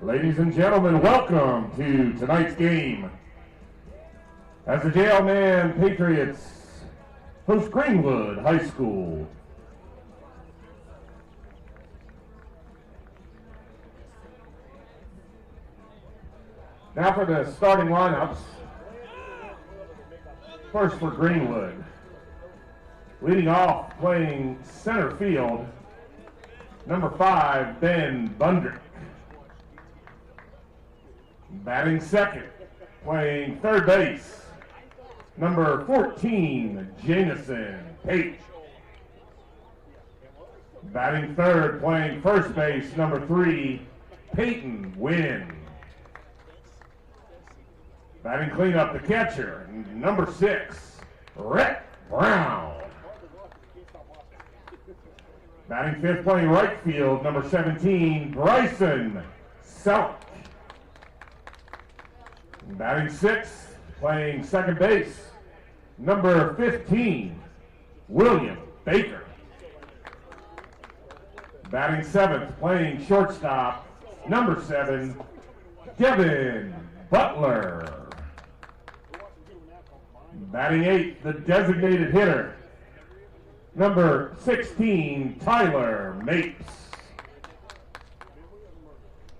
Ladies and gentlemen, welcome to tonight's game. As the Mann Patriots host Greenwood High School. Now for the starting lineups. First for Greenwood. Leading off, playing center field, number 5, Ben Bundrick. Batting second, playing third base, number 14, Jamison Page. Batting third, playing first base, number 3, Peyton Wynn. Batting cleanup, the catcher, number 6, Rhett Brown. Batting fifth, playing right field, number 17, Bryson Selk. Batting sixth, playing second base, number 15, William Baker. Batting seventh, playing shortstop, number 7, Devin Butler. Batting eighth, the designated hitter, number 16, Tyler Mapes.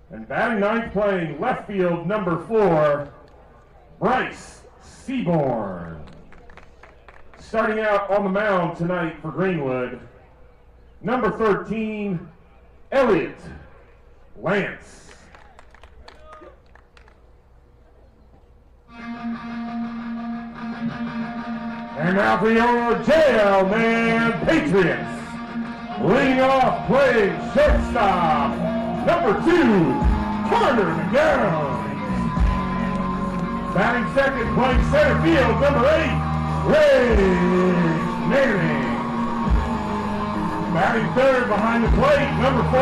And batting ninth, playing left field, number 4, Bryce Seaborn. Starting out on the mound tonight for Greenwood, number 13, Elliot Lance. And now for your Mann Patriots. Leading off, playing shortstop, number 2, Carter McGowan. Batting second, playing center field, number 8, Ray Manning. Batting third behind the plate, number 4,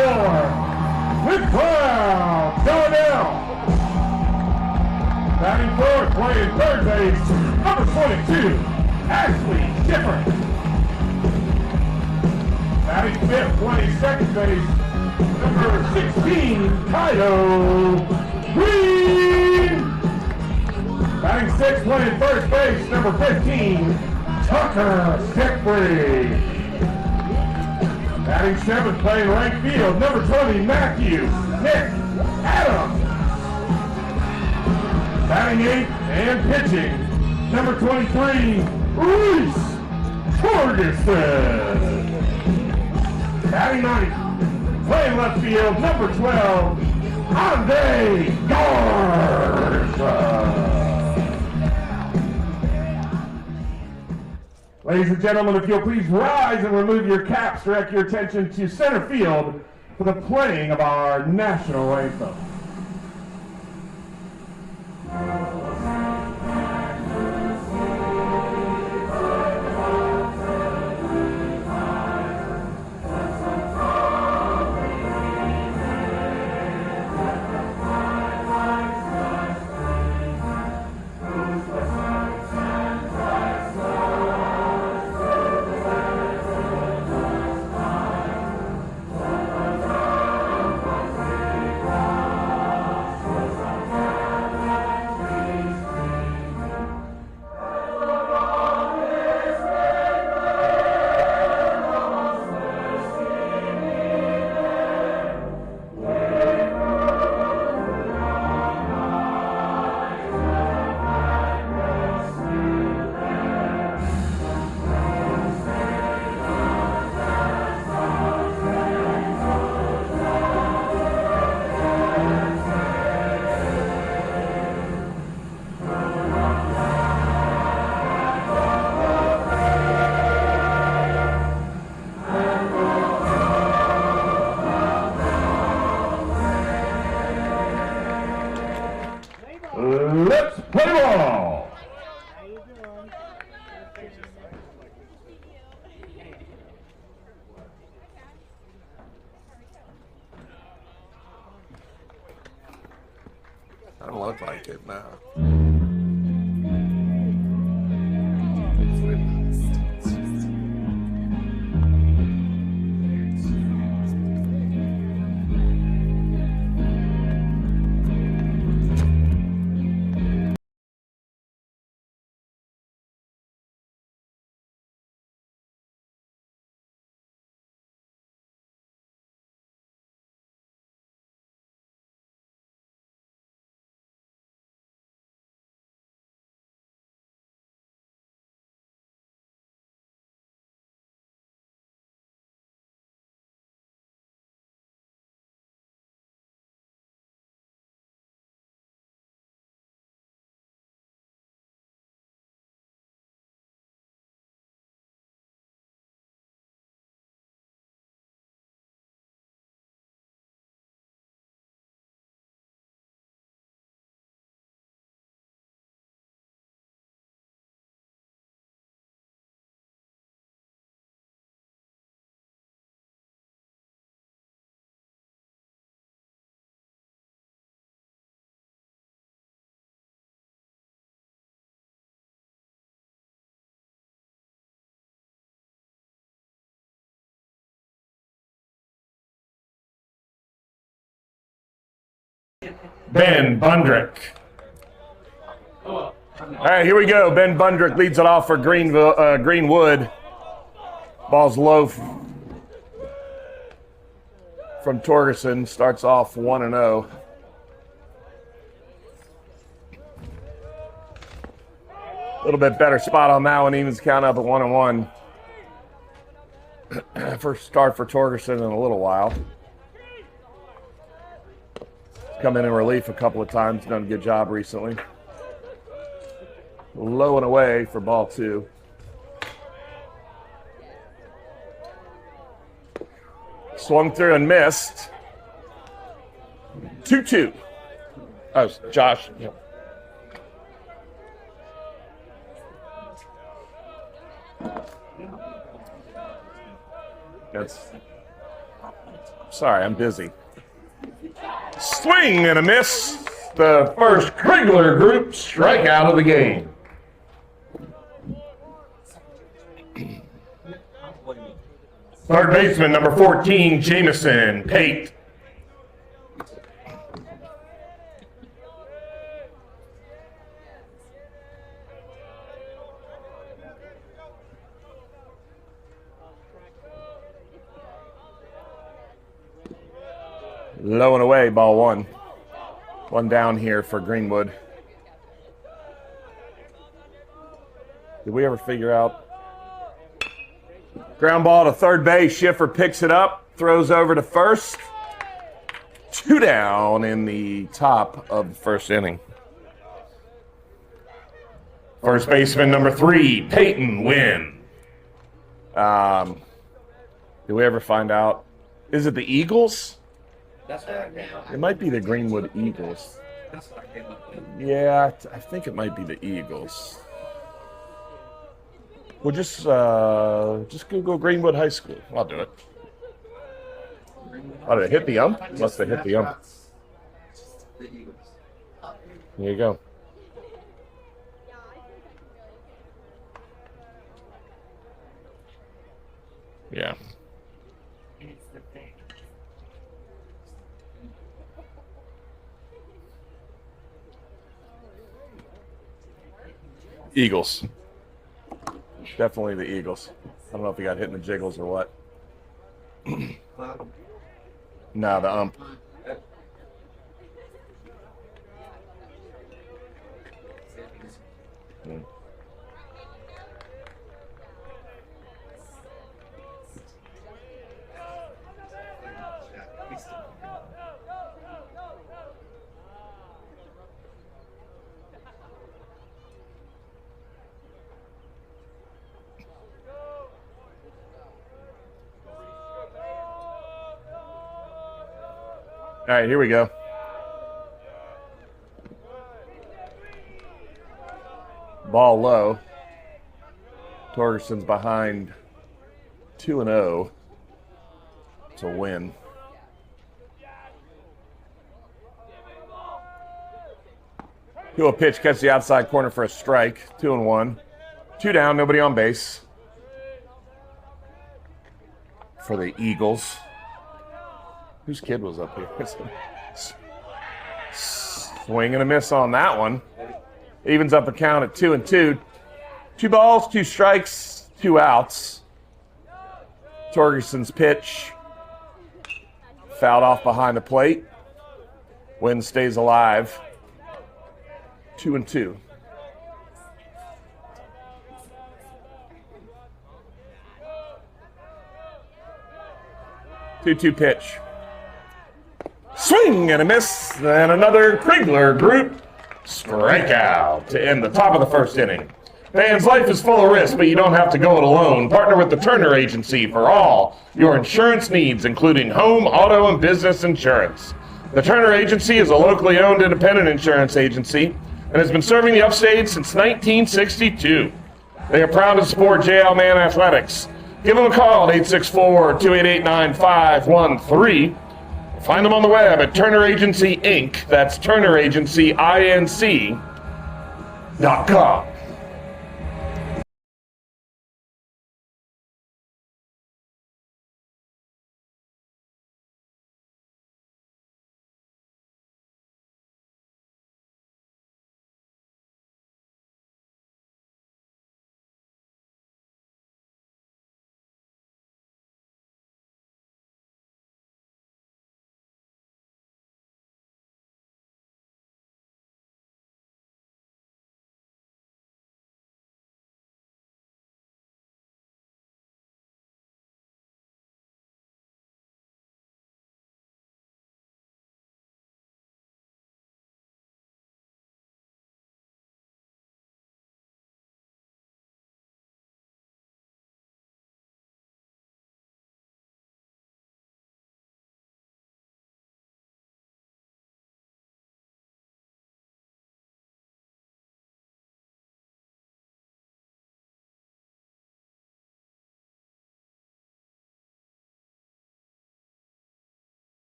McLeod Darnell. Batting fourth, playing third base, number 22, Ashley Schiffer. Batting fifth, playing second base, number 16, Kyle Green. Batting sixth, playing first base, number 15, Tucker Siegfried. Batting seventh, playing right field, number 20, Matthew Nick Adams. Batting eighth and pitching, number 23, Reese Torgerson. Batting ninth, playing left field, number 12, Andre Garza. Ladies and gentlemen, if you'll please rise and remove your caps, direct your attention to center field for the playing of our national anthem. Let's play ball. How you doing? I don't look like it now. Ben Bundrick. All right, here we go. Ben Bundrick leads it off for Greenwood. Ball's low from Torgerson. Starts off 1-0. A little bit better spot on that one. Evens count up at 1-1. First start for Torgerson in a little while. Come in relief a couple of times. Done a good job recently. Low and away for ball 2. Swung through and missed. 2-2. Oh, Josh. Yeah. Sorry, I'm busy. Swing and a miss. The first Krigler group strikeout of the game. Third baseman, number 14, Jamison Pate. Low and away, ball 1. One down here for Greenwood. Did we ever figure out? Ground ball to third base. Schiffer picks it up, throws over to first. 2 down in the top of the first inning. First baseman number 3, Peyton Wynn. Did we ever find out? Is it the Eagles? It might be the Greenwood Eagles. Yeah, I think it might be the Eagles. Well, just Google Greenwood High School. I'll do it. Oh, did it hit the ump? Must have hit the ump. There you go. Yeah. Eagles. Definitely the Eagles. I don't know if he got hit in the jiggles or what. Nah, the ump. All right, here we go. Ball low. Torgerson's behind 2-0 to win. He'll pitch, catch the outside corner for a strike. 2-1. 2 down, nobody on base for the Eagles. Whose kid was up here? Swing and a miss on that one. Evens up the count at 2-2. 2 balls, 2 strikes, 2 outs. Torgerson's pitch fouled off behind the plate. Wynn stays alive. 2-2. Two pitch. Swing and a miss, and another Krigler group strikeout to end the top of the first inning. Fans, life is full of risk, but you don't have to go it alone. Partner with the Turner Agency for all your insurance needs, including home, auto, and business insurance. The Turner Agency is a locally owned independent insurance agency and has been serving the upstate since 1962. They are proud to support JL Mann Athletics. Give them a call at 864-288-9513. Find them on the web at Turner Agency Inc. That's TurnerAgencyInc.com.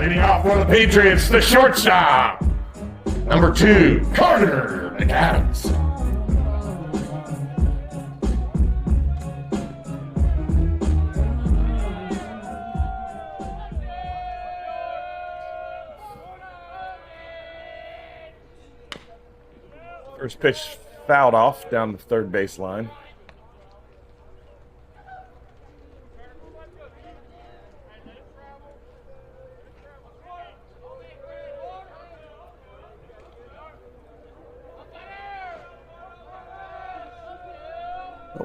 Leading off for the Patriots, the shortstop. Number 2, Carter McAdams. First pitch fouled off down the third base line.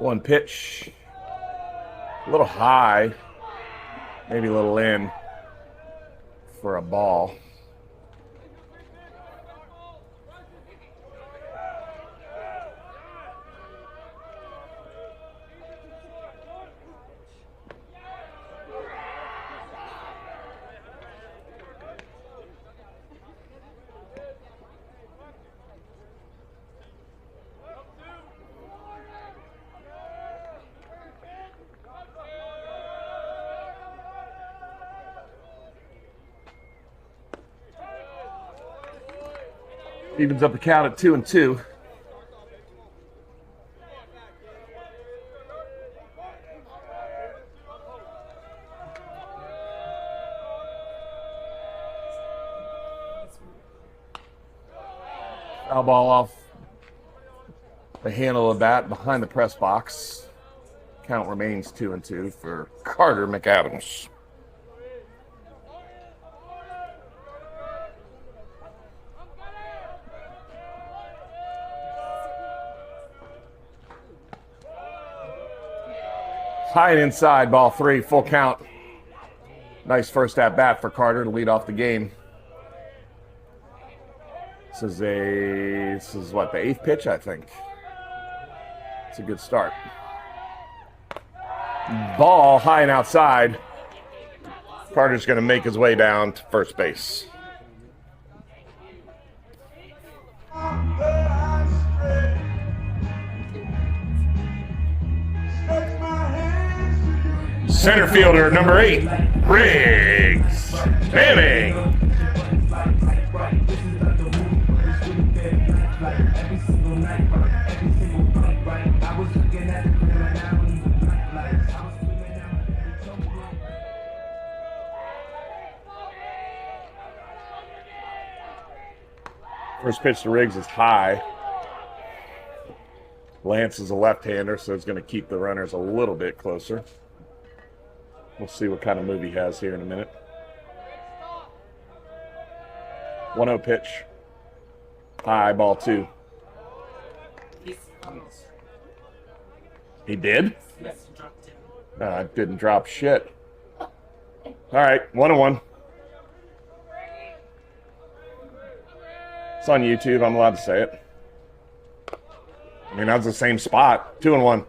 One pitch, a little high, maybe a little in for a ball. Evens up the count at 2-2. Foul ball off the handle of the bat behind the press box. Count remains 2-2 for Carter McAdams. High and inside, ball 3, full count. Nice first at bat for Carter to lead off the game. This is what, the 8th pitch, I think. It's a good start. Ball high and outside. Carter's going to make his way down to first base. Center fielder, number 8, Riggs. Manning. First pitch to Riggs is high. Lance is a left-hander, so he's going to keep the runners a little bit closer. We'll see what kind of move he has here in a minute. 1-0 pitch. High, ball 2. He did? Yes, he dropped it. No, I didn't drop shit. All right, 1-1. It's on YouTube. I'm allowed to say it. I mean, that's the same spot. 2-1.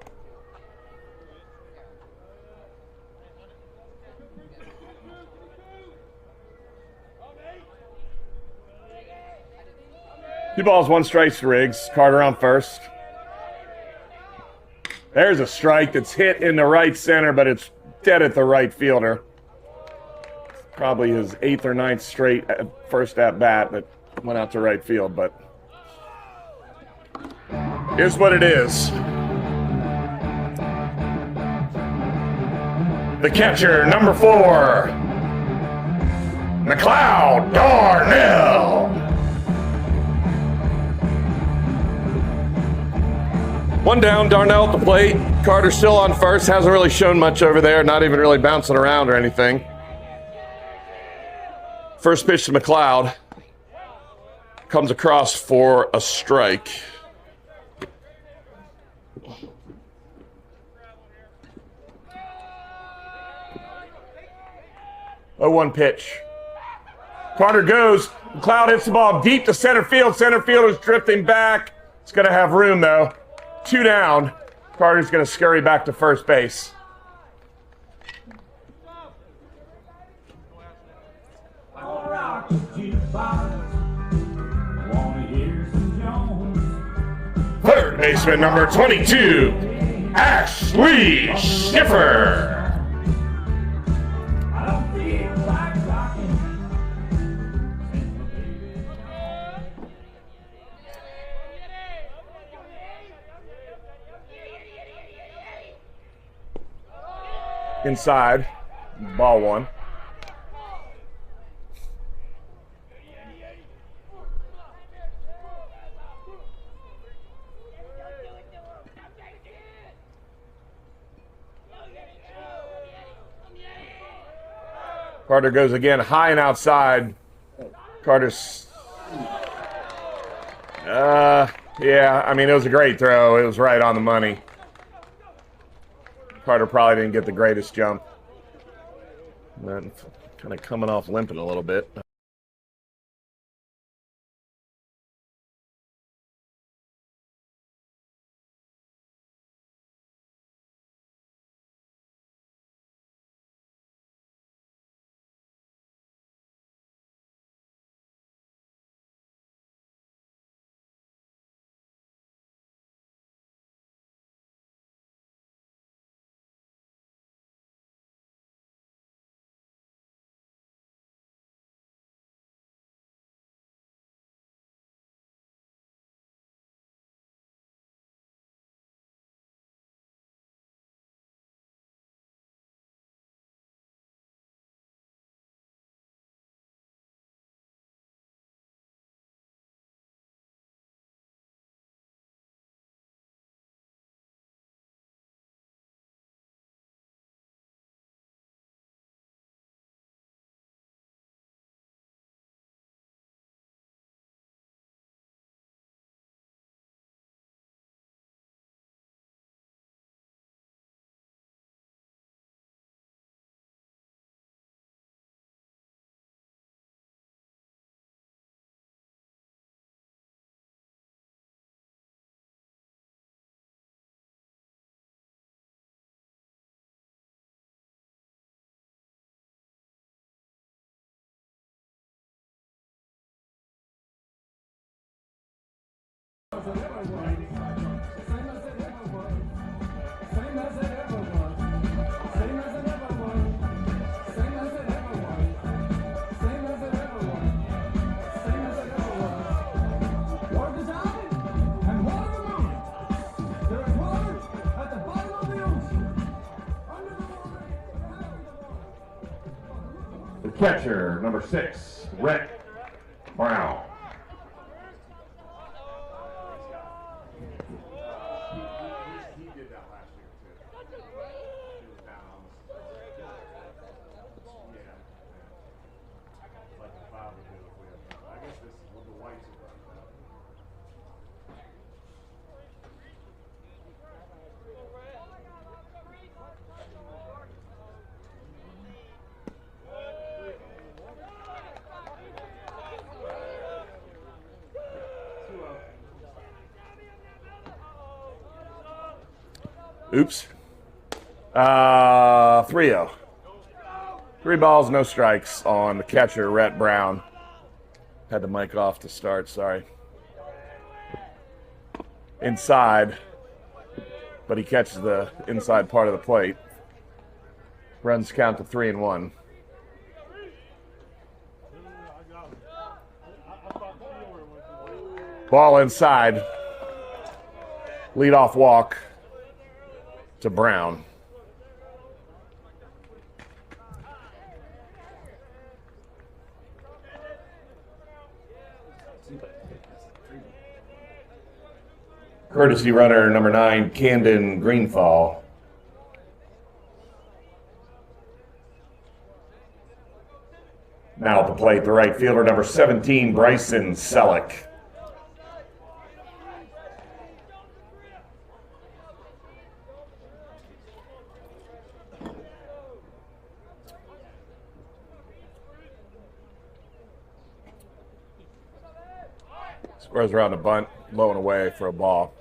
Two balls, 1 strike to Riggs. Carter on first. There's a strike that's hit in the right center, but it's dead at the right fielder. Probably his 8th or 9th straight first at bat that went out to right field, but here's what it is. The catcher, number 4, McLeod Darnell. 1 down, Darnell at the plate. Carter still on first. Hasn't really shown much over there. Not even really bouncing around or anything. First pitch to McLeod. Comes across for a strike. Oh, 1 pitch. Carter goes. McLeod hits the ball deep to center field. Center fielder's drifting back. It's going to have room, though. 2 down. Carter's going to scurry back to first base. Third baseman, number 22, Ashley Schiffer. Inside, ball one. Carter goes again, high and outside. Carter's, yeah, I mean, it was a great throw. It was right on the money. Carter probably didn't get the greatest jump. Then kind of coming off limping a little bit. The catcher, number 6, Rhett Brown. Oops. 3-0. 3 balls, no strikes on the catcher, Rhett Brown. Had the mic off to start, sorry. Inside, but he catches the inside part of the plate. Runs count to 3-1. Ball inside. Leadoff walk to Brown. Courtesy runner number 9, Camden Greenfall. Now at the plate, the right fielder number 17, Bryson Selleck. Squares around the bunt, low and away for a ball.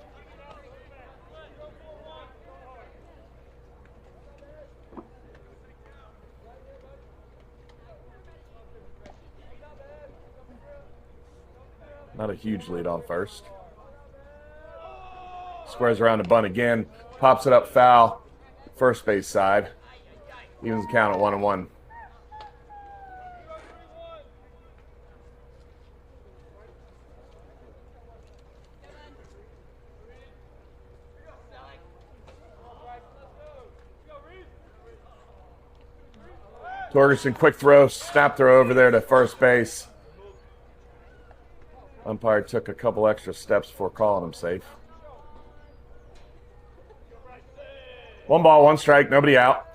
Not a huge lead on first. Squares around the bunt again, pops it up foul, first base side. Evens the count at 1-1. Torgerson, quick throw, snap throw over there to first base. Umpire took a couple extra steps before calling him safe. 1 ball, 1 strike, nobody out.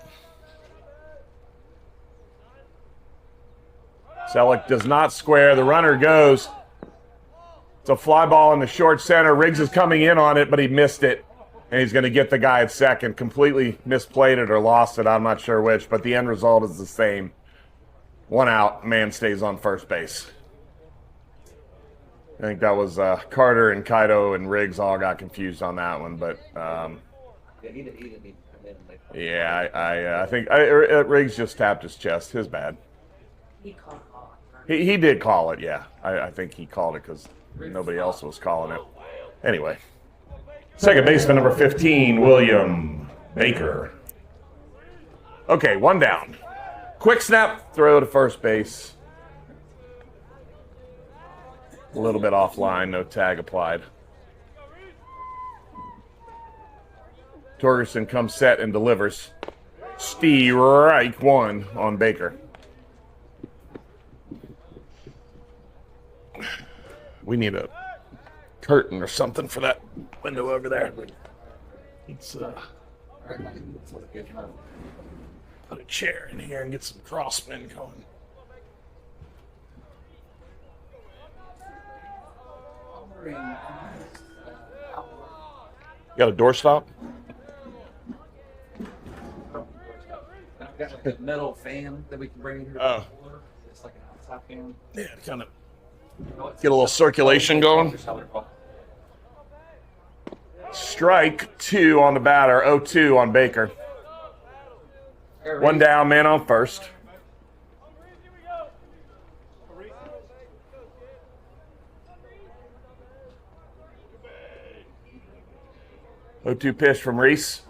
Selleck does not square. The runner goes. It's a fly ball in the short center. Riggs is coming in on it, but he missed it. And he's going to get the guy at second. Completely misplayed it or lost it. I'm not sure which, but the end result is the same. 1 out. Man stays on first base. I think that was Carter and Kaido and Riggs all got confused on that one, but yeah, I think Riggs just tapped his chest. His bad. He did call it, yeah. I think he called it because nobody else was calling it. Anyway, second baseman number 15, William Baker. Okay, 1 down. Quick snap, throw to first base. A little bit offline, no tag applied. Torgerson comes set and delivers. Strike 1 on Baker. We need a curtain or something for that window over there. Let's put a chair in here and get some crossmen going. You got a doorstop? I've got like a metal fan that we can bring in here. Oh. It's like an outside fan. Yeah, kind of get a little circulation going. Strike 2 on the batter, 0-2 on Baker. 1 down, man on first. O2 pitch from Reese.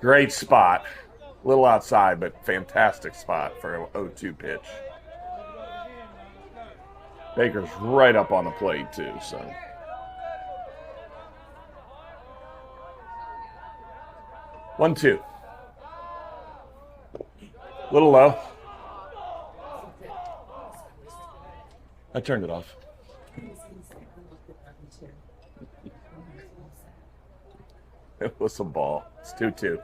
Great spot. A little outside, but fantastic spot for an 0-2 pitch. Baker's right up on the plate, too, so. One, 2. Little low. I turned it off. It was a ball. It's 2-2.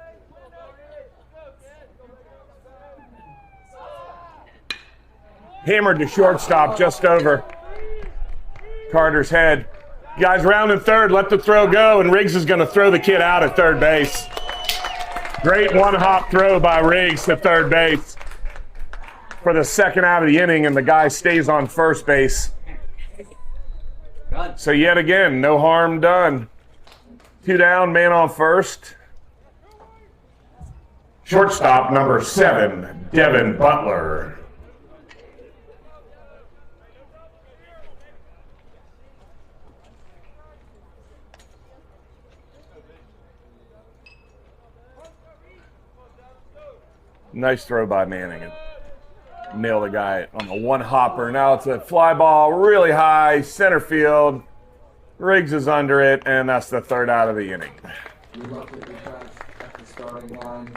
Hammered to shortstop just over Carter's head. Guys rounding third, let the throw go, and Riggs is going to throw the kid out at third base. Great one-hop throw by Riggs to third base for the second out of the inning, and the guy stays on first base. So yet again, no harm done. 2 down, man on first. Shortstop number 7, Devin Butler. Nice throw by Manning. Nailed the guy on the one hopper. Now it's a fly ball really high, center field. Riggs is under it, and that's the third out of the inning. At the starting line.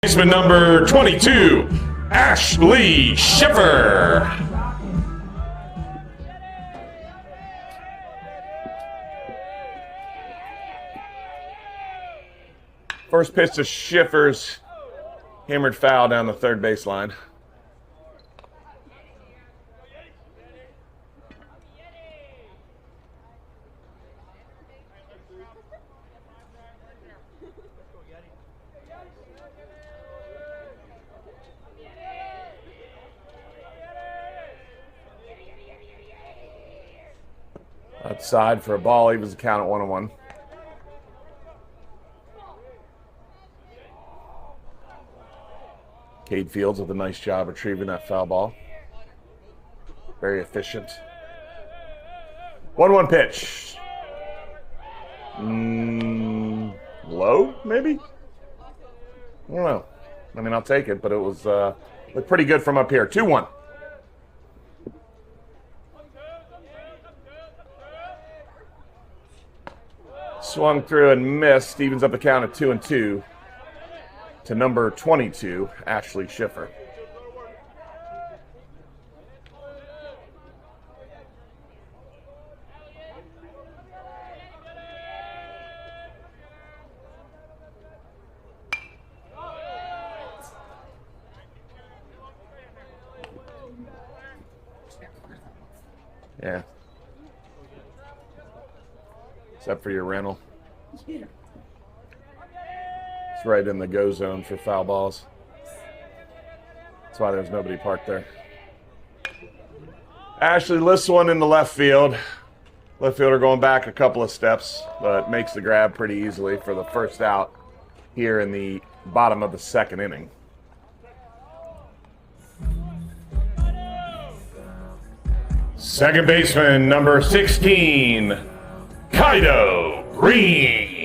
Baseman number 22, Ashley Schiffer. First pitch to Schiffer's hammered foul down the third baseline. Outside for a ball, evens the count at 1-1. Cade Fields with a nice job retrieving that foul ball. Very efficient. 1-1 pitch. Low, maybe? I don't know. I mean, I'll take it, but it was looked pretty good from up here. 2-1. Swung through and missed. Evens up the count at 2-2 to number 22, Ashley Schiffer. Yeah. Except for your rental. It's right in the go zone for foul balls. That's why there's nobody parked there. Ashley lifts one into left field. Left fielder going back a couple of steps, but makes the grab pretty easily for the first out here in the bottom of the second inning. Second baseman, number 16, Kaido Green.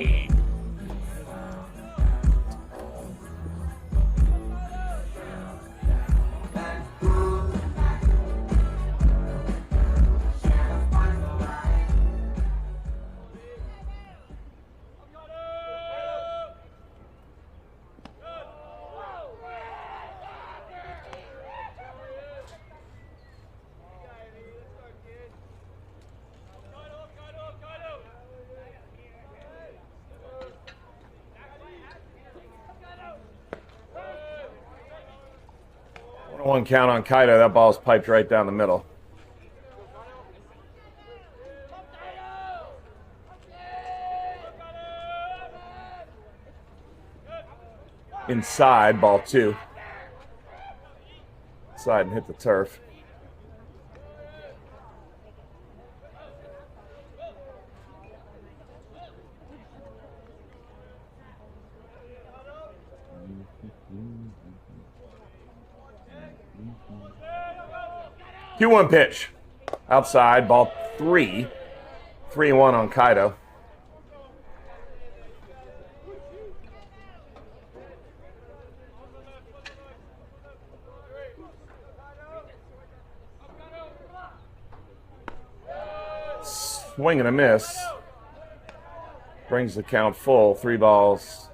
One count on Kaido. That ball's piped right down the middle. Inside, ball 2. Inside and hit the turf. Two-one pitch. Outside, ball 3. 3-1 on Kaido. Swing and a miss. Brings the count full. 3 balls,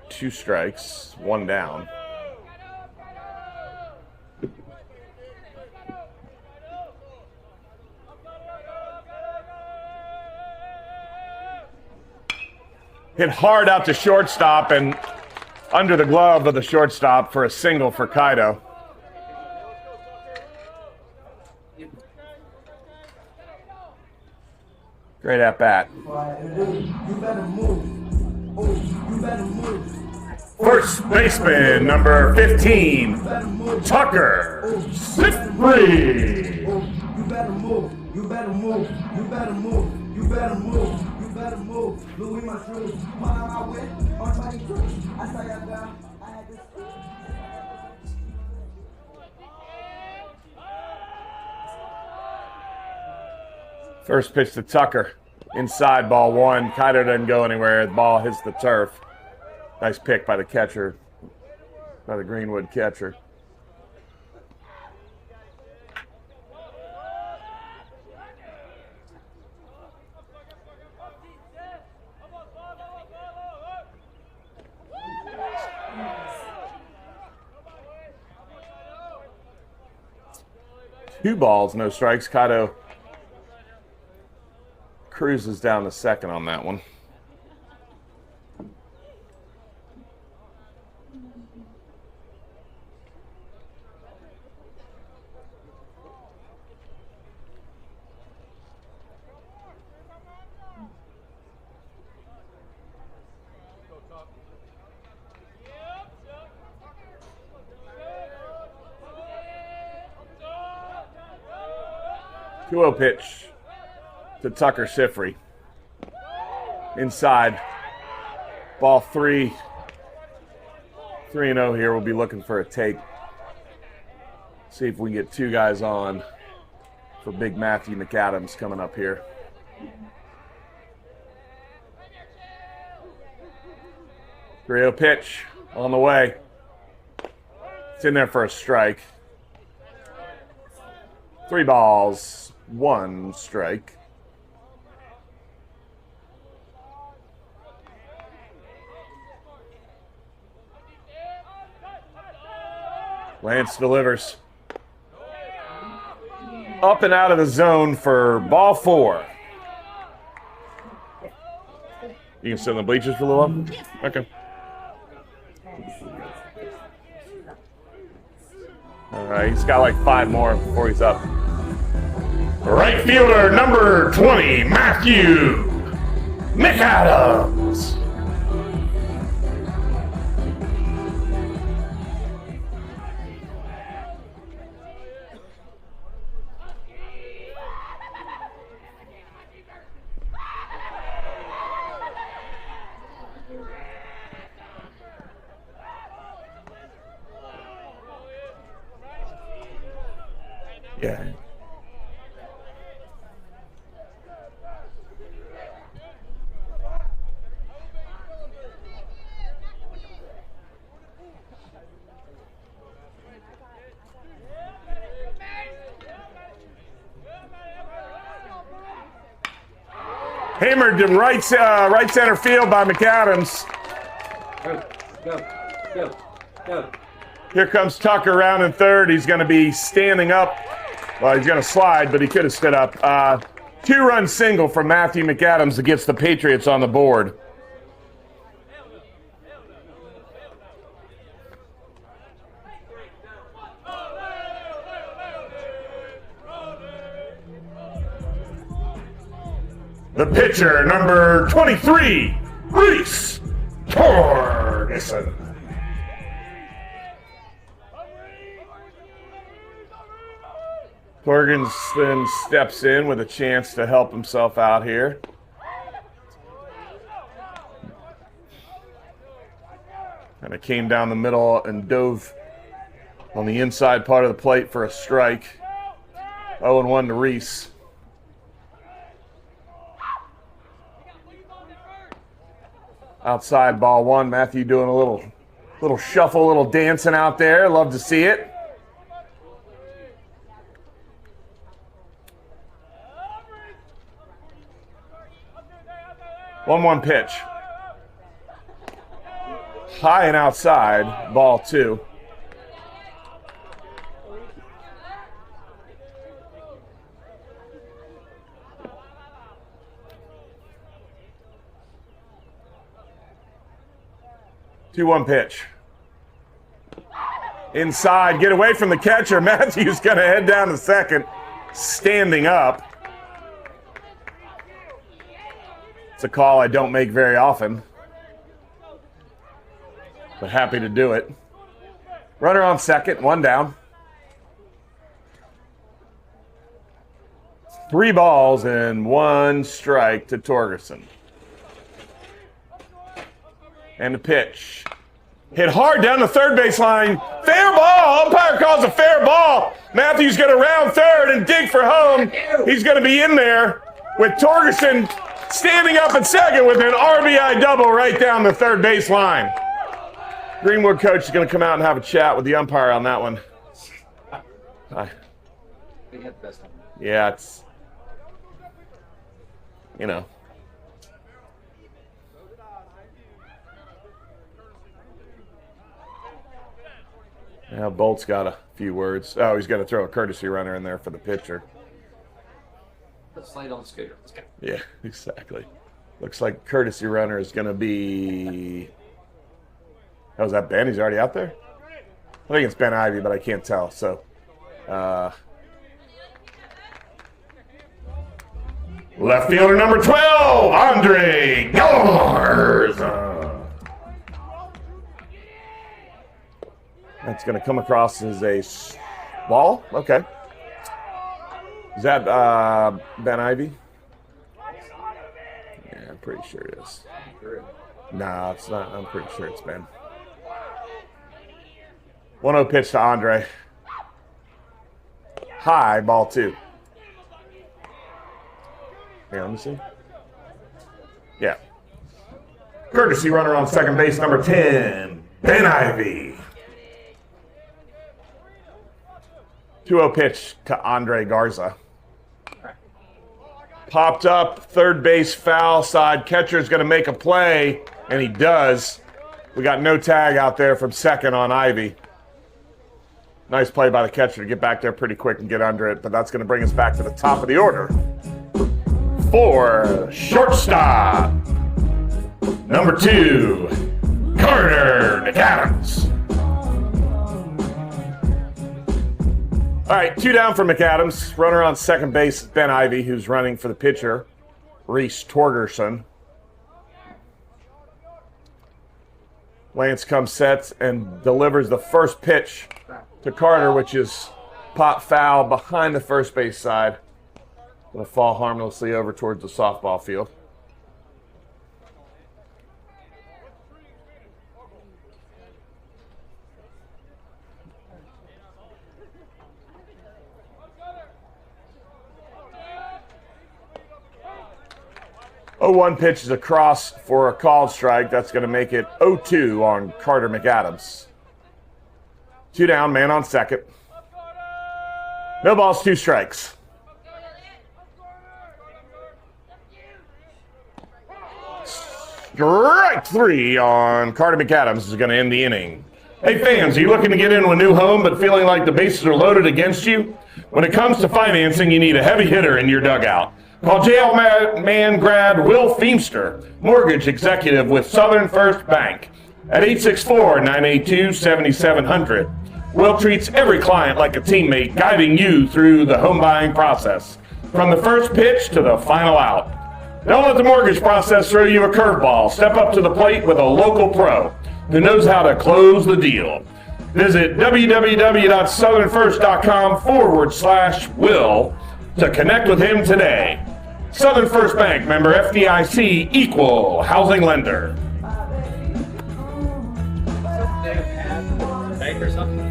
2 strikes, 1 down. Hit hard out to shortstop and under the glove of the shortstop for a single for Kaido. Great at bat. First baseman, number 15, Tucker Sifree. You better move. You better move. You better move. You better move. You better move. Louis my shoes. I went on my shoes. I saw you down. I had this. First pitch to Tucker. Inside, ball 1. Kaido doesn't go anywhere. The ball hits the turf. Nice pick by the catcher, by the Greenwood catcher. 2 balls, no strikes. Kaito cruises down to second on that one. Two-0 pitch to Tucker Sifry. Inside. Ball 3. 3-0 here. We'll be looking for a take. See if we can get 2 guys on for big Matthew McAdams coming up here. Three-0 pitch on the way. It's in there for a strike. 3 balls, 1 strike. Lance delivers. Up and out of the zone for ball 4. You can sit in the bleachers for a little while? Okay. All right, he's got like 5 more before he's up. Right fielder number 20, Matthew McAdams. Yeah. Hammered to right center field by McAdams. Go. Here comes Tucker around in third. He's going to be standing up. Well, he's going to slide, but he could have stood up. 2-run single from Matthew McAdams that gets the Patriots on the board. The pitcher, number 23, Reese Torgerson. Torgerson steps in with a chance to help himself out here. And it came down the middle and dove on the inside part of the plate for a strike. 0-1 to Reese. Outside ball 1. Matthew doing a little shuffle, little dancing out there. Love to see it. 1-1 pitch. High and outside, ball 2. Two-one pitch. Inside, get away from the catcher. Matthew's going to head down to second, standing up. It's a call I don't make very often, but happy to do it. Runner on second, 1 down. 3 balls and 1 strike to Torgerson. And the pitch. Hit hard down the third baseline. Fair ball. Umpire calls a fair ball. Matthews going to round third and dig for home. He's going to be in there with Torgerson standing up at second with an RBI double right down the third baseline. Greenwood coach is going to come out and have a chat with the umpire on that one. Yeah, it's, you know. Now Bolt's got a few words. Oh, he's going to throw a courtesy runner in there for the pitcher. Let's slide on the scooter. Let's go. Yeah, exactly. Looks like courtesy runner is going to be... Oh, is that Ben? He's already out there? I think it's Ben Ivy, but I can't tell. So, left fielder number 12, Andre Garza. That's going to come across as a ball. Okay. Is that Ben Ivy? Yeah, I'm pretty sure it is. No, it's not. I'm pretty sure it's Ben. 1-0 pitch to Andre. High, ball 2. Yeah, let me see. Yeah. Courtesy runner on second base, number 10, Ben Ivy. 2-0 pitch to Andre Garza. Popped up, third base foul side. Catcher's going to make a play, and he does. We got no tag out there from second on Ivy. Nice play by the catcher to get back there pretty quick and get under it, but that's going to bring us back to the top of the order. For shortstop, number 2, Carter McAdams. All right, 2 down for McAdams. Runner on second base is Ben Ivy, who's running for the pitcher, Reese Torgerson. Lance comes, sets, and delivers the first pitch to Carter, which is pop foul behind the first base side. Going to fall harmlessly over towards the softball field. Oh, 1 pitch is across for a called strike. That's going to make it 0-2 on Carter McAdams. 2 down, man on second. No balls, 2 strikes. Strike 3 on Carter McAdams is going to end the inning. Hey fans, are you looking to get into a new home but feeling like the bases are loaded against you? When it comes to financing, you need a heavy hitter in your dugout. Call JL Man grad Will Feemster, mortgage executive with Southern First Bank, at 864-982-7700. Will treats every client like a teammate, guiding you through the home buying process, from the first pitch to the final out. Don't let the mortgage process throw you a curveball. Step up to the plate with a local pro who knows how to close the deal. Visit www.southernfirst.com/Will to connect with him today. Southern First Bank, member FDIC, equal housing lender. Bank or something?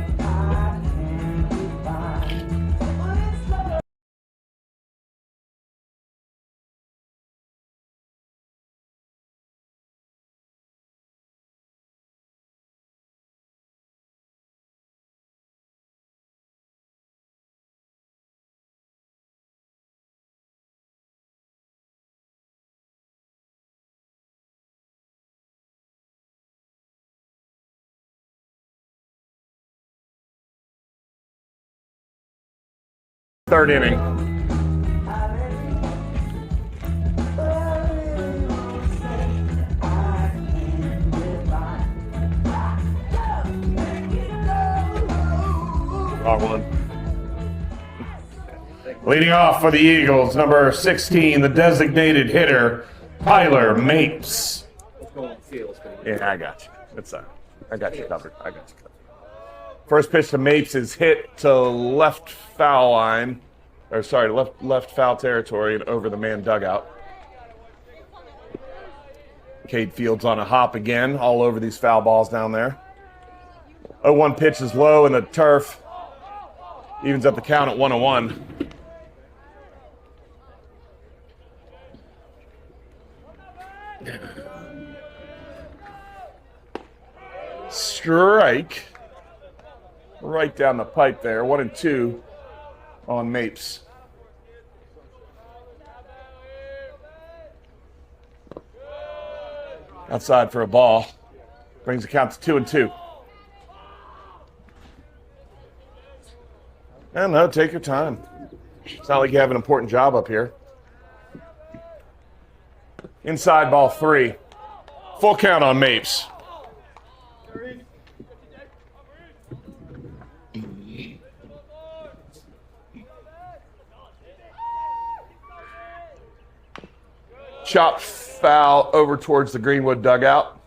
Third inning. Wrong one. Leading off for the Eagles, number 16, the designated hitter, Tyler Mapes. Yeah, I got you. I got you covered. First pitch to Mapes is hit to left foul line, or sorry, left foul territory and over the man dugout. Cade Fields on a hop again, all over these foul balls down there. 0-1 pitch is low in the turf. Evens up the count at 1-1. Strike. Right down the pipe there. 1-2 on Mapes. Outside for a ball. Brings the count to 2-2. No, take your time. It's not like you have an important job up here. Inside ball 3. Full count on Mapes. Chop foul over towards the Greenwood dugout.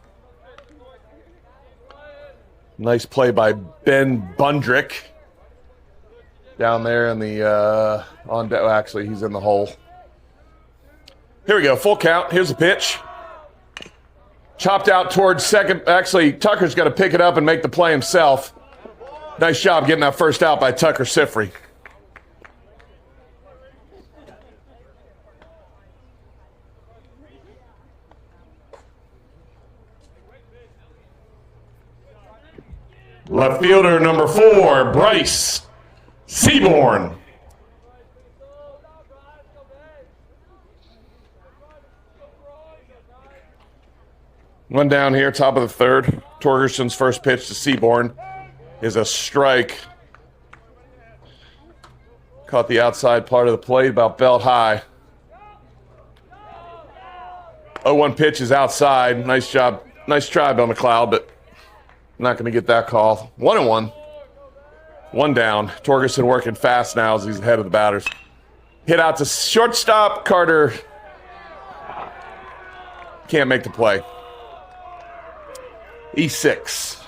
Nice play by Ben Bundrick. Down there in the, actually he's in the hole. Here we go, full count. Here's the pitch. Chopped out towards second. Actually, Tucker's going to pick it up and make the play himself. Nice job getting that first out by Tucker Sifry. Left fielder number 4, Bryce Seaborn. One down here, top of the third. Torgerson's first pitch to Seaborn is a strike. Caught the outside part of the plate, about belt high. 0-1 pitch is outside. Nice job. Nice try, Bill McLeod, but not going to get that call. 1-1. One down. Torgerson working fast now as he's ahead of the batters. Hit out to shortstop. Carter can't make the play. E6.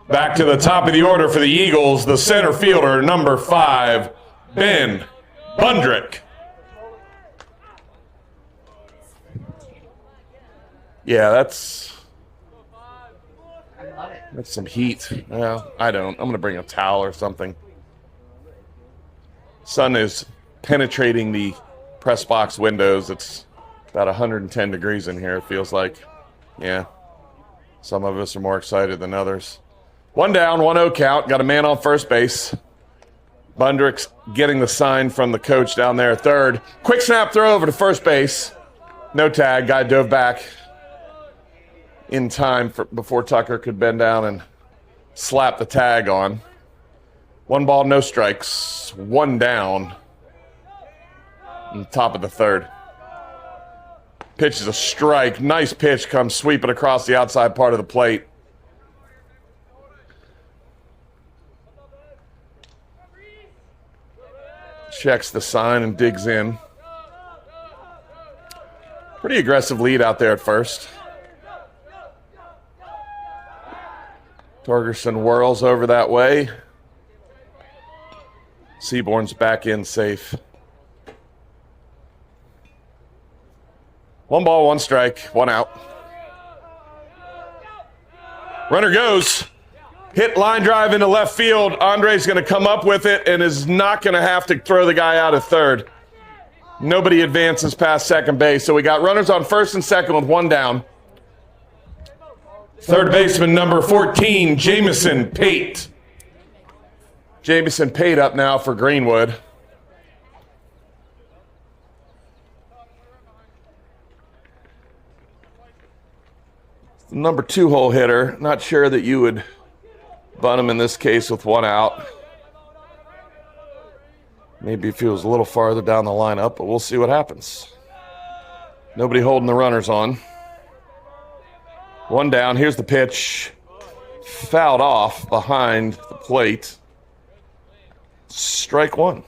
Back to the top of the order for the Eagles, the center fielder, number 5, Ben Bundrick. Yeah, that's some heat. Well, I don't. I'm going to bring a towel or something. Sun is penetrating the press box windows. It's about 110 degrees in here, it feels like. Yeah. Some of us are more excited than others. One down, 1-0 count. Got a man on first base. Bundrick's getting the sign from the coach down there at third. Quick snap throw over to first base. No tag. Guy dove back in time before Tucker could bend down and slap the tag on. 1 ball, no strikes. 1 down. On top of the third. Pitch is a strike. Nice pitch comes sweeping across the outside part of the plate. Checks the sign and digs in. Pretty aggressive lead out there at first. Torgerson whirls over that way. Seaborn's back in safe. 1 ball, 1 strike, 1 out. Runner goes. Hit line drive into left field. Andre's going to come up with it and is not going to have to throw the guy out at third. Nobody advances past second base. So we got runners on first and second with 1 down. Third baseman number 14, Jamison Pate. Jamison Pate up now for Greenwood. The number 2 hole hitter. Not sure that you would bunt him in this case with 1 out. Maybe if he was a little farther down the lineup, but we'll see what happens. Nobody holding the runners on. 1 down. Here's the pitch. Fouled off behind the plate. Strike 1.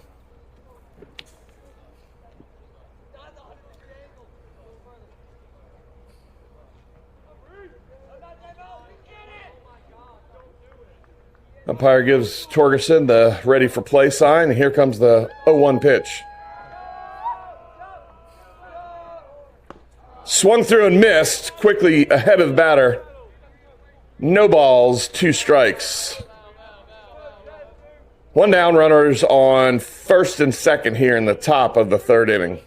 Umpire gives Torgerson the ready for play sign, and here comes the 0-1 pitch. Swung through and missed, quickly ahead of the batter. No balls, 2 strikes. 1 down, runners on first and second here in the top of the third inning.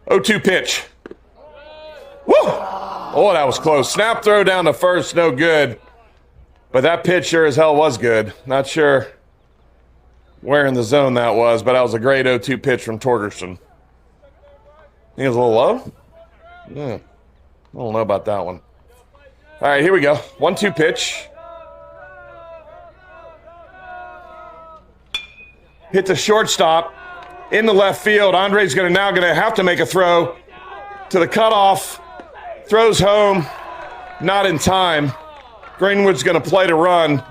0-2 pitch. Woo! Oh, that was close. Snap throw down to first, no good. But that pitch sure as hell was good. Not sure where in the zone that was, but that was a great 0-2 pitch from Torgerson. Think it's a little low? Yeah. I don't know about that one. All right, here we go. 1-2 pitch. Hits a shortstop in the left field. Andre's now gonna have to make a throw to the cutoff. Throws home, not in time. Greenwood's gonna play to run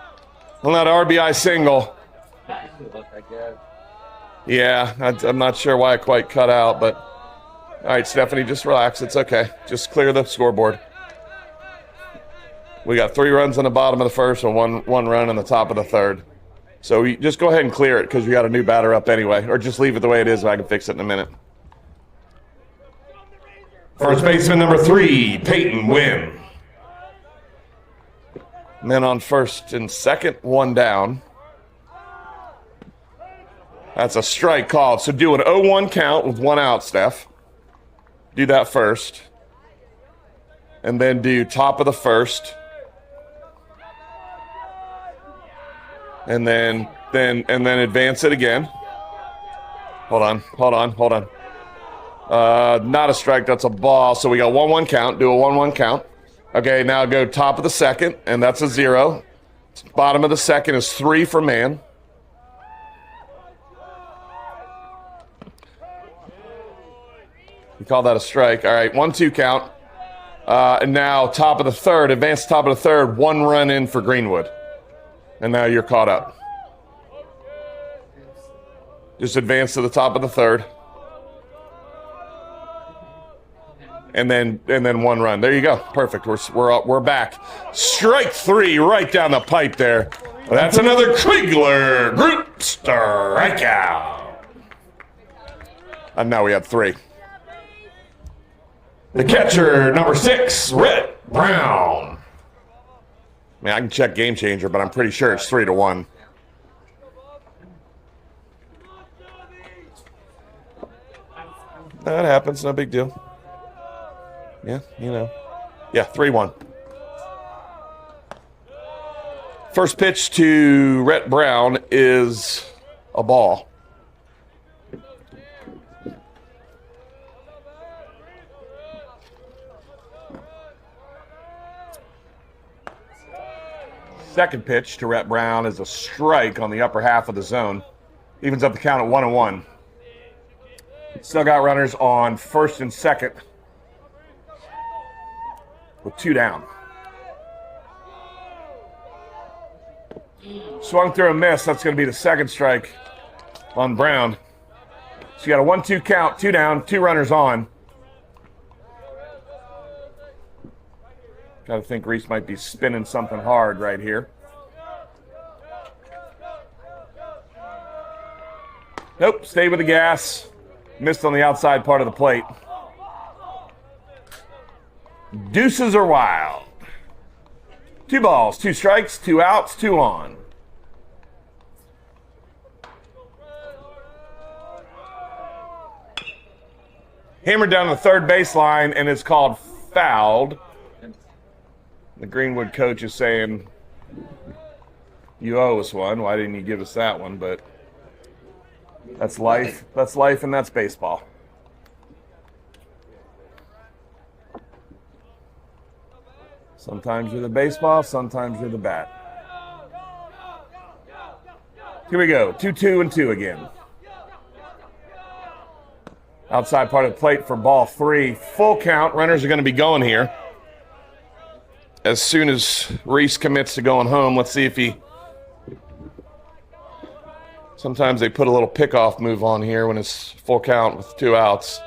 on that RBI single. Yeah, I'm not sure why it quite cut out, but all right, Stephanie, just relax. It's okay. Just clear the scoreboard. We got 3 runs on the bottom of the first and one run on the top of the third. So we just go ahead and clear it because we got a new batter up anyway, or just leave it the way it is and I can fix it in a minute. First baseman number 3, Peyton Wynn. Men on first and second, 1 down. That's a strike called. So do an 0-1 count with 1 out, Steph. Do that first. And then do top of the first. And then advance it again. Hold on. Not a strike, that's a ball. So we got 1-1 count. Do a 1-1 count. Okay, now go top of the second, and that's a 0. Bottom of the second is 3 for Mann. You call that a strike. All right, 1-2 count. And now top of the third, advance top of the third, 1 run in for Greenwood. And now you're caught up. Just advance to the top of the third. And then 1 run. There you go. Perfect. We're back. Strike 3 right down the pipe there. That's another Kriegler group strikeout. And now we have 3. The catcher, number 6, Rhett Brown. I mean, I can check Game Changer, but I'm pretty sure it's 3-1. That happens. No big deal. Yeah, you know. Yeah, 3-1. First pitch to Rhett Brown is a ball. Second pitch to Rhett Brown is a strike on the upper half of the zone. Evens up the count at 1-1. Still got runners on first and second with 2 down. Swung through a miss. That's going to be the second strike on Brown. So you got a 1-2 count, 2 down, 2 runners on. Got to think Reese might be spinning something hard right here. Nope, stayed with the gas. Missed on the outside part of the plate. Deuces are wild. 2 balls, 2 strikes, 2 outs, 2 on. Hammered down to the third baseline and is called fouled. The Greenwood coach is saying, you owe us one. Why didn't you give us that one? But that's life. That's life, and that's baseball. Sometimes you're the baseball, sometimes you're the bat. Here we go. 2-2 and 2 again. Outside part of the plate for ball 3. Full count. Runners are going to be going here. As soon as Reese commits to going home, let's see if he... Sometimes they put a little pickoff move on here when it's full count with 2 outs.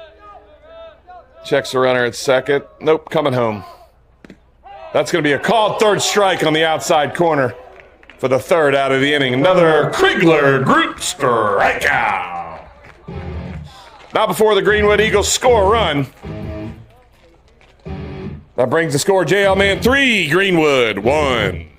Checks the runner at second. Nope, coming home. That's going to be a called third strike on the outside corner for the third out of the inning. Another Kriegler group strikeout. Not before the Greenwood Eagles score a run. That brings the score JL Man 3, Greenwood 1.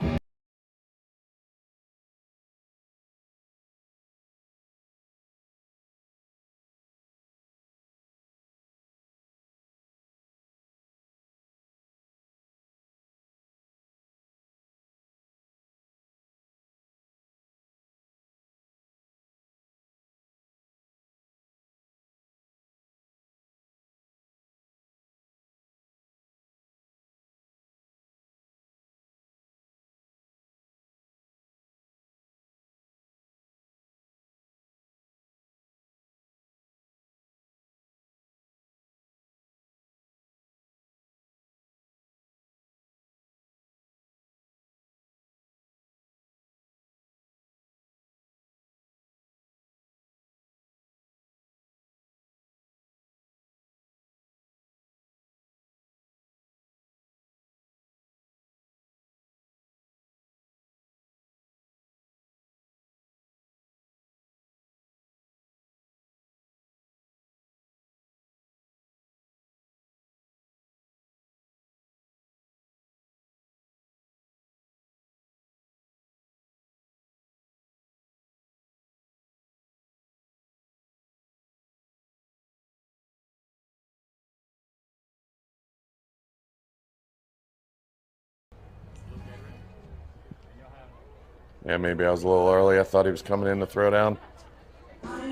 Yeah, maybe I was a little early. I thought he was coming in to throw down.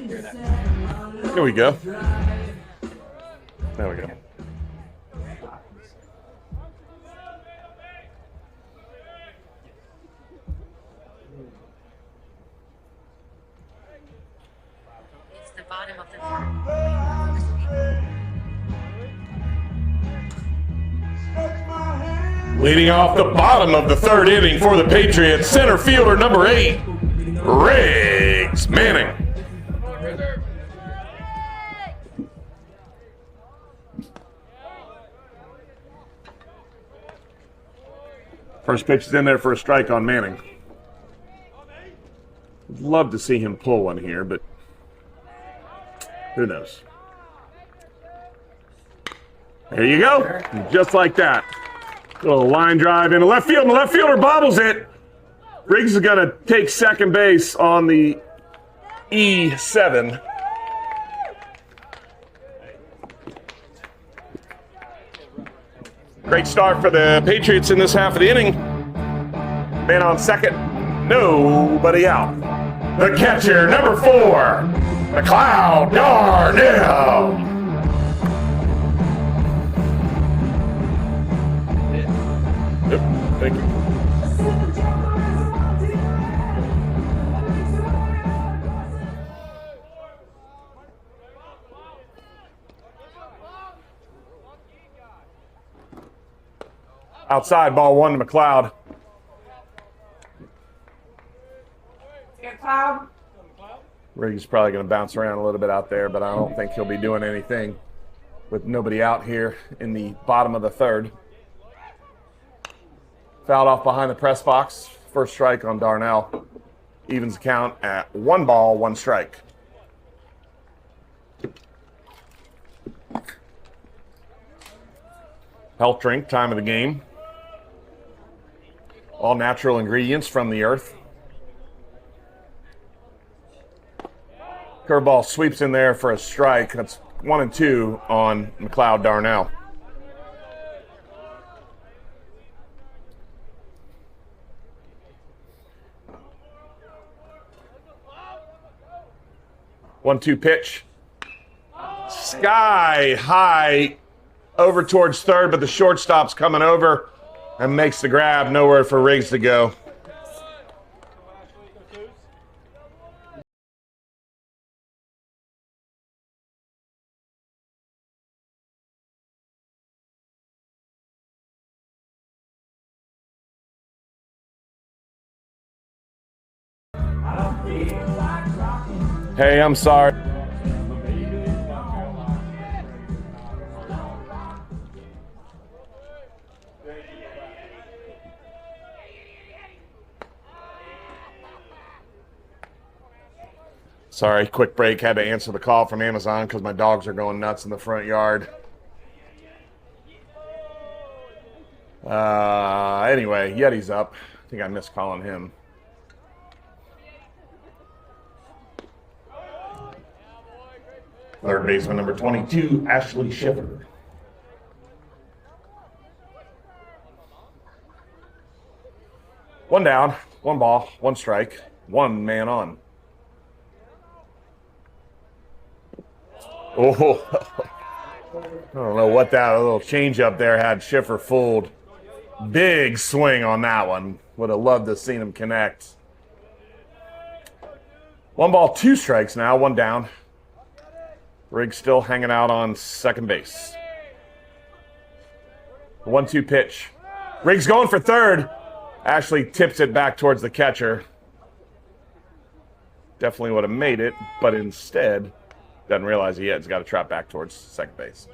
Here we go. There we go. It's the bottom of the Leading off the bottom of the third inning for the Patriots, center fielder number 8, Riggs Manning. First pitch is in there for a strike on Manning. I'd love to see him pull one here, but who knows? There you go. Just like that. Little line drive into left field, and the left fielder bobbles it. Riggs is going to take second base on the E7. Great start for the Patriots in this half of the inning. Man on second, nobody out. The catcher, number 4, McLeod Darnell. Yep, thank you. Outside, ball 1 to McLeod. Riggs is probably going to bounce around a little bit out there, but I don't think he'll be doing anything with nobody out here in the bottom of the third. Fouled off behind the press box. First strike on Darnell. Evens the count at 1 ball, 1 strike. Health drink, time of the game. All natural ingredients from the earth. Curveball sweeps in there for a strike. That's 1 and 2 on McLeod Darnell. One-two pitch. Sky high over towards third, but the shortstop's coming over and makes the grab. Nowhere for Riggs to go. Hey, I'm sorry. Sorry, quick break. Had to answer the call from Amazon because my dogs are going nuts in the front yard. Anyway, Yeti's up. I think I missed calling him. Third baseman number 22, Ashley Schiffer. One down, 1 ball, 1 strike, 1 man on. Oh, I don't know what that little change up there had Schiffer fooled. Big swing on that one. Would have loved to have seen him connect. 1 ball, 2 strikes now, 1 down. Riggs still hanging out on second base. 1-2 pitch. Riggs going for third. Ashley tips it back towards the catcher. Definitely would have made it, but instead doesn't realize he has got to trot back towards second base.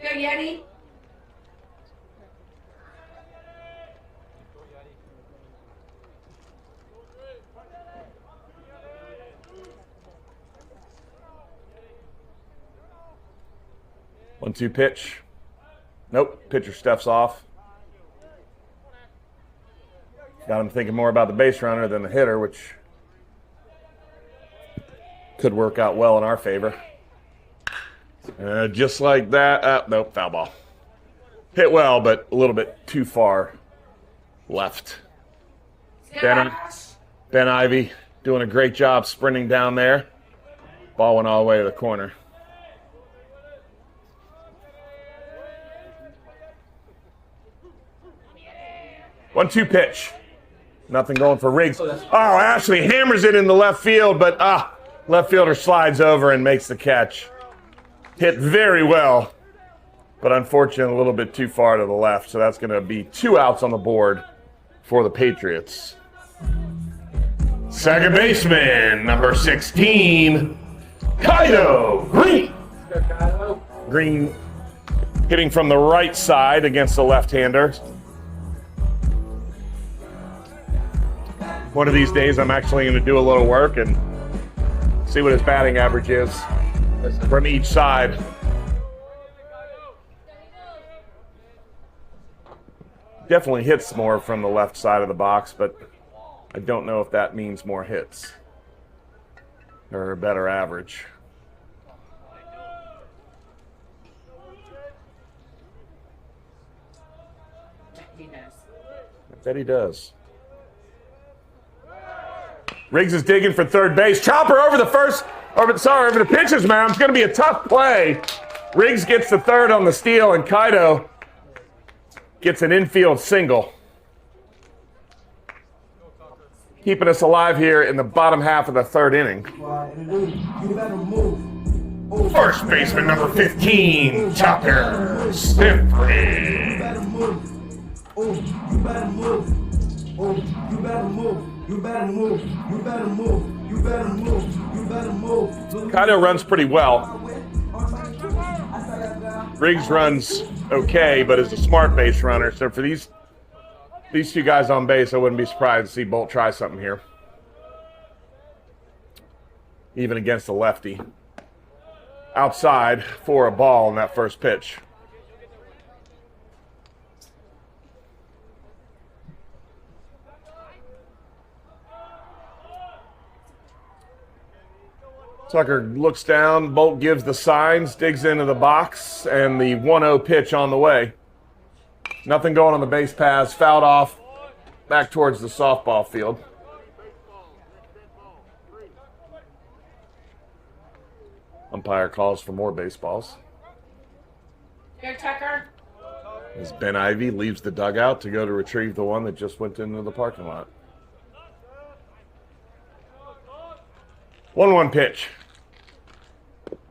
Go, Yeti. One-two pitch. Nope, pitcher steps off. Got him thinking more about the base runner than the hitter, which could work out well in our favor. Just like that. Nope, foul ball. Hit well, but a little bit too far left. Ben Ivy doing a great job sprinting down there. Ball went all the way to the corner. One-two pitch. Nothing going for Riggs. Oh, Ashley hammers it in the left field, but left fielder slides over and makes the catch. Hit very well, but unfortunately a little bit too far to the left, so that's going to be 2 outs on the board for the Patriots. Second baseman, number 16, Kaido Green. Green hitting from the right side against the left-hander. One of these days, I'm actually going to do a little work and see what his batting average is from each side. Definitely hits more from the left side of the box, but I don't know if that means more hits or a better average. He knows. I bet he does. Riggs is digging for third base. Chopper over the pitcher's mound. It's going to be a tough play. Riggs gets the third on the steal, and Kaido gets an infield single. Keeping us alive here in the bottom half of the third inning. First baseman number 15, Tucker Stiffrey. Kaido runs pretty well. Riggs runs okay, but is a smart base runner. So for these two guys on base, I wouldn't be surprised to see Bolt try something here. Even against a lefty. Outside for a ball in that first pitch. Tucker looks down, Bolt gives the signs, digs into the box, and the 1-0 pitch on the way. Nothing going on the base paths, fouled off back towards the softball field. Umpire calls for more baseballs. Go, Tucker. As Ben Ivy leaves the dugout to go to retrieve the one that just went into the parking lot. 1-1 pitch.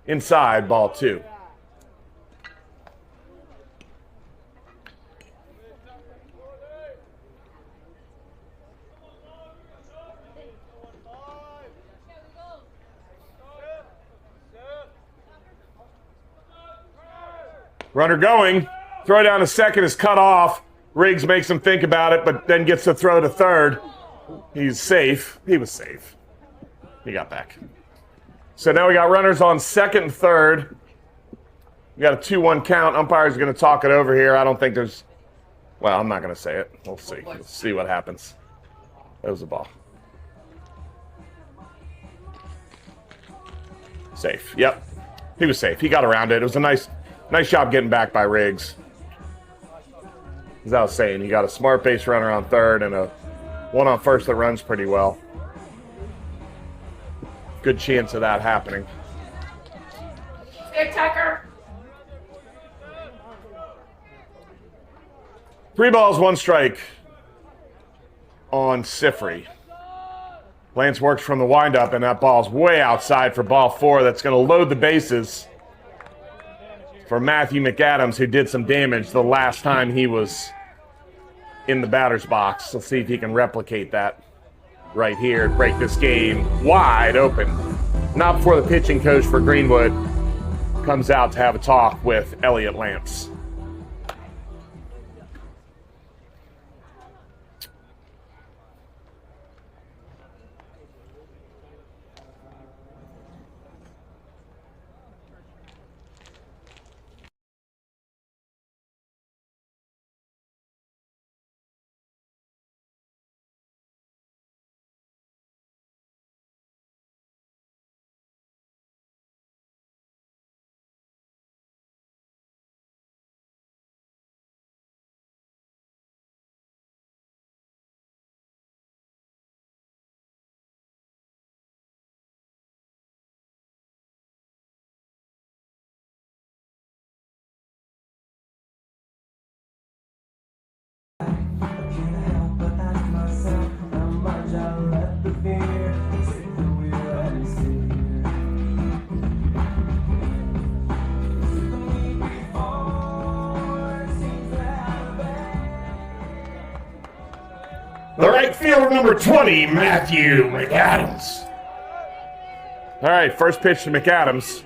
Inside, ball 2. Runner going. Throw down to second is cut off. Riggs makes him think about it, but then gets the throw to third. He's safe. He was safe. He got back. So now we got runners on second and third. We got a 2-1 count. Umpire's going to talk it over here. I don't think there's... Well, I'm not going to say it. We'll see. We'll see what happens. That was a ball. Safe. Yep. He was safe. He got around it. It was a nice job getting back by Riggs. As I was saying, you got a smart base runner on third and a one on first that runs pretty well. Good chance of that happening. Go, Tucker. 3 balls, 1 strike on Stiffrey. Lance works from the windup, and that ball's way outside for ball 4. That's going to load the bases for Matthew McAdams, who did some damage the last time he was in the batter's box. Let's see if he can replicate that right here, break this game wide open. Not before the pitching coach for Greenwood comes out to have a talk with Elliot Lance. the right fielder, number 20, Matthew McAdams. All right, first pitch to McAdams.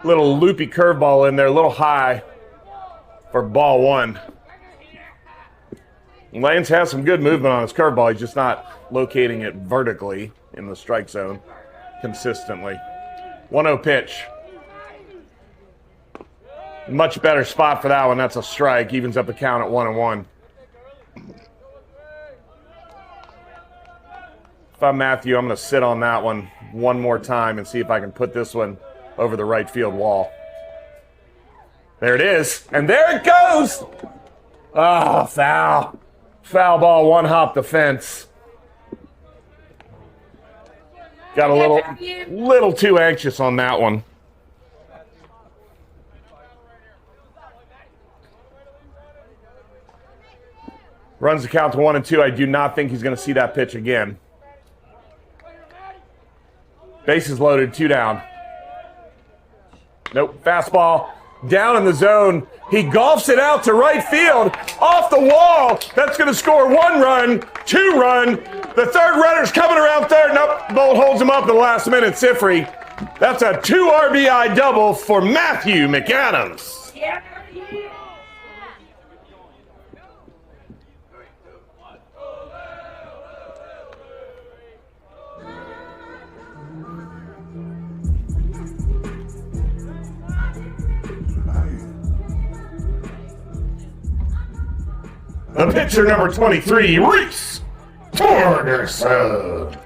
Little loopy curveball in there, a little high for ball one. Lanes has some good movement on his curveball. He's just not locating it vertically in the strike zone consistently. 1-0 pitch. Much better spot for that one. That's a strike. Evens up the count at 1-1. If I'm Matthew, I'm going to sit on that one more time and see if I can put this one over the right field wall. There it is. And there it goes. Oh, foul. Foul ball, one hop the fence. Got a little too anxious on that one. Runs the count to 1-2. I do not think he's going to see that pitch again. Bases loaded, 2 down. Nope, fastball down in the zone. He golfs it out to right field, off the wall. That's going to score 1 run, 2 run. The third runner's coming around third. Nope, Bolt holds him up at the last minute. Sifri. That's a 2 RBI double for Matthew McAdams. Yeah. The pitcher, number 23, Reese Torgerson.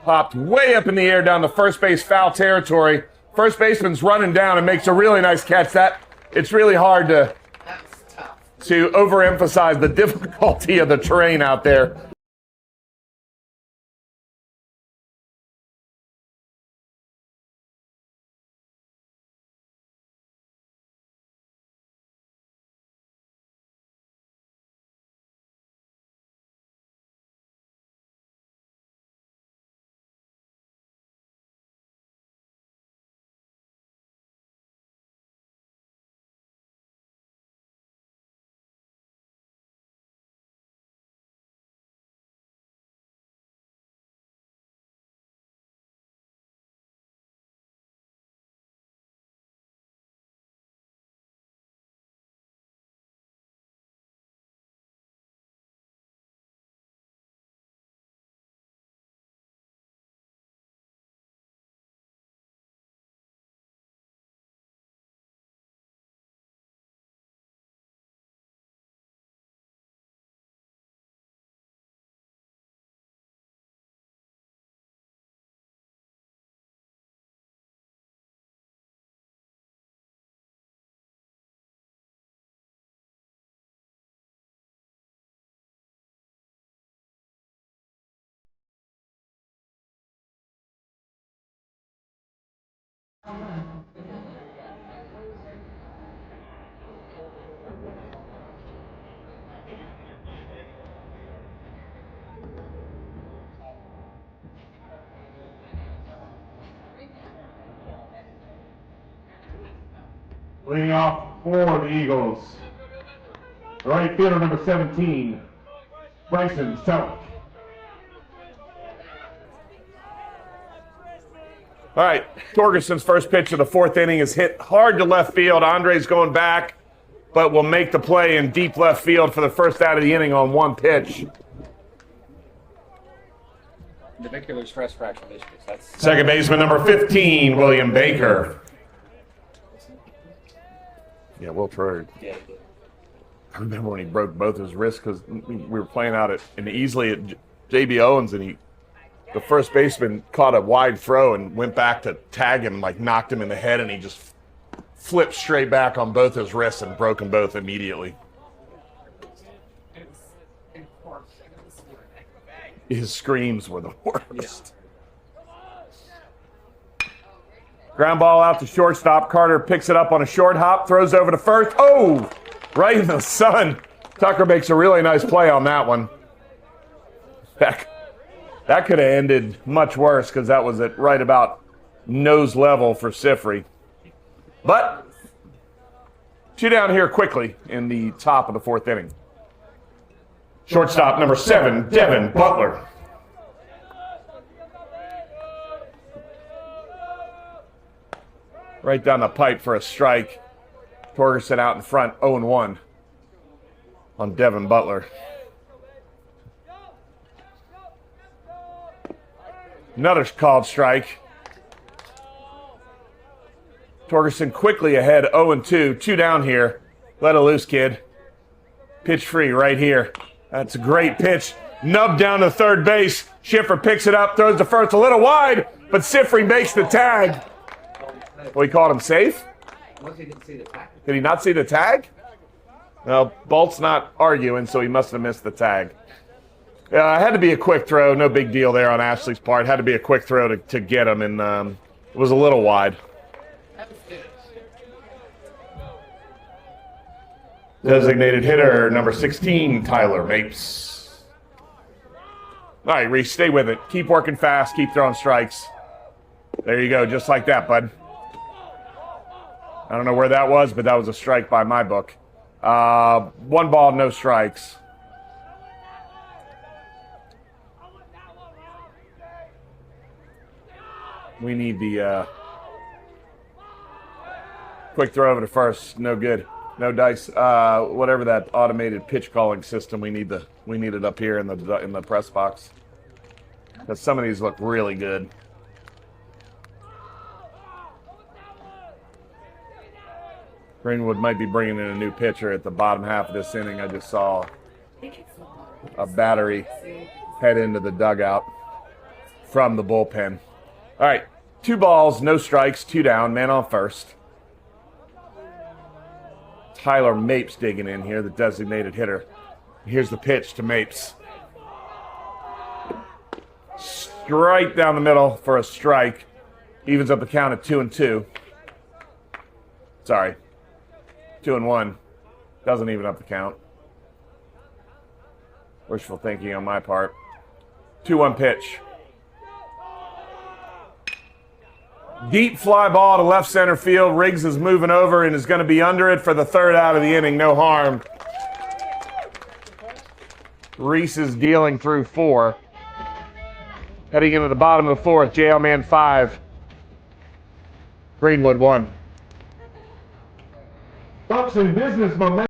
Popped way up in the air down the first base foul territory. First baseman's running down and makes a really nice catch. It's really hard to overemphasize the difficulty of the terrain out there. Leading off for the Eagles, right fielder number 17, Bryson Selleck. All right, Torgerson's first pitch of the 4th inning is hit hard to left field. Andre's going back, but will make the play in deep left field for the first out of the inning on 1 pitch. Navicular stress fracture issues. That's Second baseman number 15, William Baker. Yeah, Will Troyer. yeah. I remember when he broke both his wrists because we were playing out at J.B. Owens, and the first baseman caught a wide throw and went back to tag him, like knocked him in the head, and he just flipped straight back on both his wrists and broke them both immediately. His screams were the worst. Ground ball out to shortstop. Carter picks it up on a short hop, throws over to first. Oh, right in the sun. Tucker makes a really nice play on that one. That could have ended much worse because that was at right about nose level for Sifri. But 2 down here quickly in the top of the 4th inning. Shortstop number 7, Devin Butler. Right down the pipe for a strike. Torgerson out in front, 0-1 on Devin Butler. Another called strike. Torgerson quickly ahead, 0-2. 2 down here. Let it loose, kid. Pitch free right here. That's a great pitch. Nub down to third base. Schiffer picks it up, throws to first a little wide, but Sifri makes the tag. Well, he called him safe? Did he not see the tag? Well, Bolt's not arguing, so he must have missed the tag. It had to be a quick throw. No big deal there on Ashley's part. Had to be a quick throw to get him, and it was a little wide. Designated hitter, number 16, Tyler Mapes. All right, Reese, stay with it. Keep working fast. Keep throwing strikes. There you go, just like that, bud. I don't know where that was, but that was a strike by my book. 1 ball, no strikes. We need the quick throw over to first. No good. No dice. Whatever that automated pitch calling system, we need it up here in the press box. Because some of these look really good. Greenwood might be bringing in a new pitcher at the bottom half of this inning. I just saw a battery head into the dugout from the bullpen. All right, 2 balls, no strikes, 2 down, man on first. Tyler Mapes digging in here, the designated hitter. Here's the pitch to Mapes. Straight down the middle for a strike. Evens up the count at 2-2. Sorry. 2-1. Doesn't even up the count. Wishful thinking on my part. 2-1 pitch. Deep fly ball to left center field. Riggs is moving over and is going to be under it for the 3rd out of the inning. No harm. Reese is dealing through 4. Heading into the bottom of the 4th. JL Man 5. Greenwood 1. Folks in business momentum.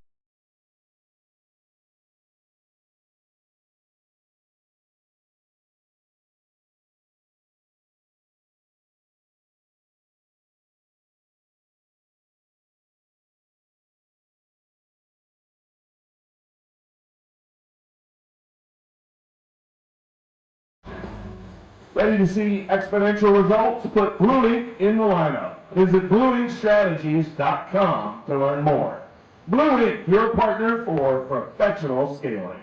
Ready to see exponential results? Put Blue in the lineup. Visit BlueInkStrategies.com to learn more. Blue Ink, your partner for professional scaling.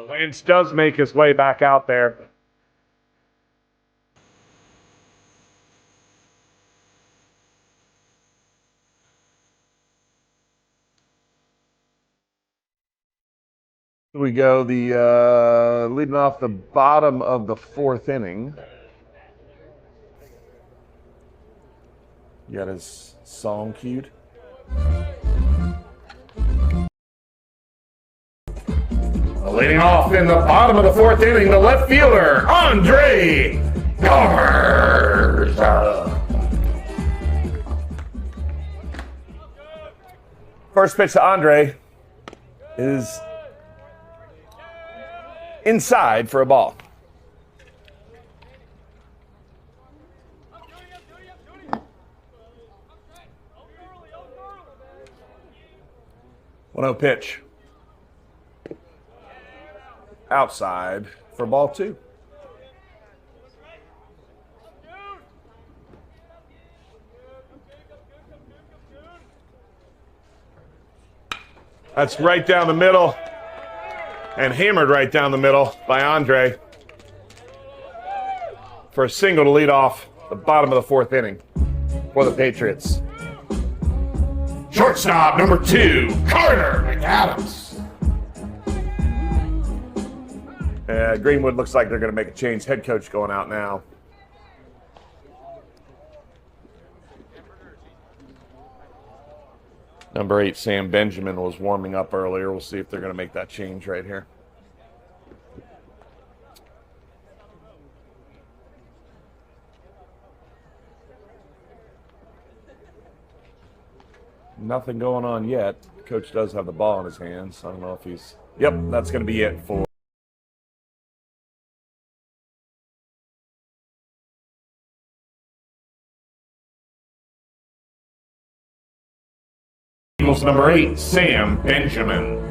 Lance does make his way back out there. Here we go, the leading off the bottom of the 4th inning. You got his song cued. Leading off in the bottom of the 4th inning, the left fielder, Andre Garza. First pitch to Andre is inside for a ball. One-zero pitch. Outside for ball 2. That's right down the middle. And hammered right down the middle by Andre for a single to lead off the bottom of the fourth inning for the Patriots. Shortstop number 2, Carter McAdams. Greenwood looks like they're going to make a change. Head coach going out now. Number 8, Sam Benjamin, was warming up earlier. We'll see if they're going to make that change right here. Nothing going on yet. Coach does have the ball in his hands. I don't know if he's... Yep, that's going to be it for... Eagles number 8, Sam Benjamin.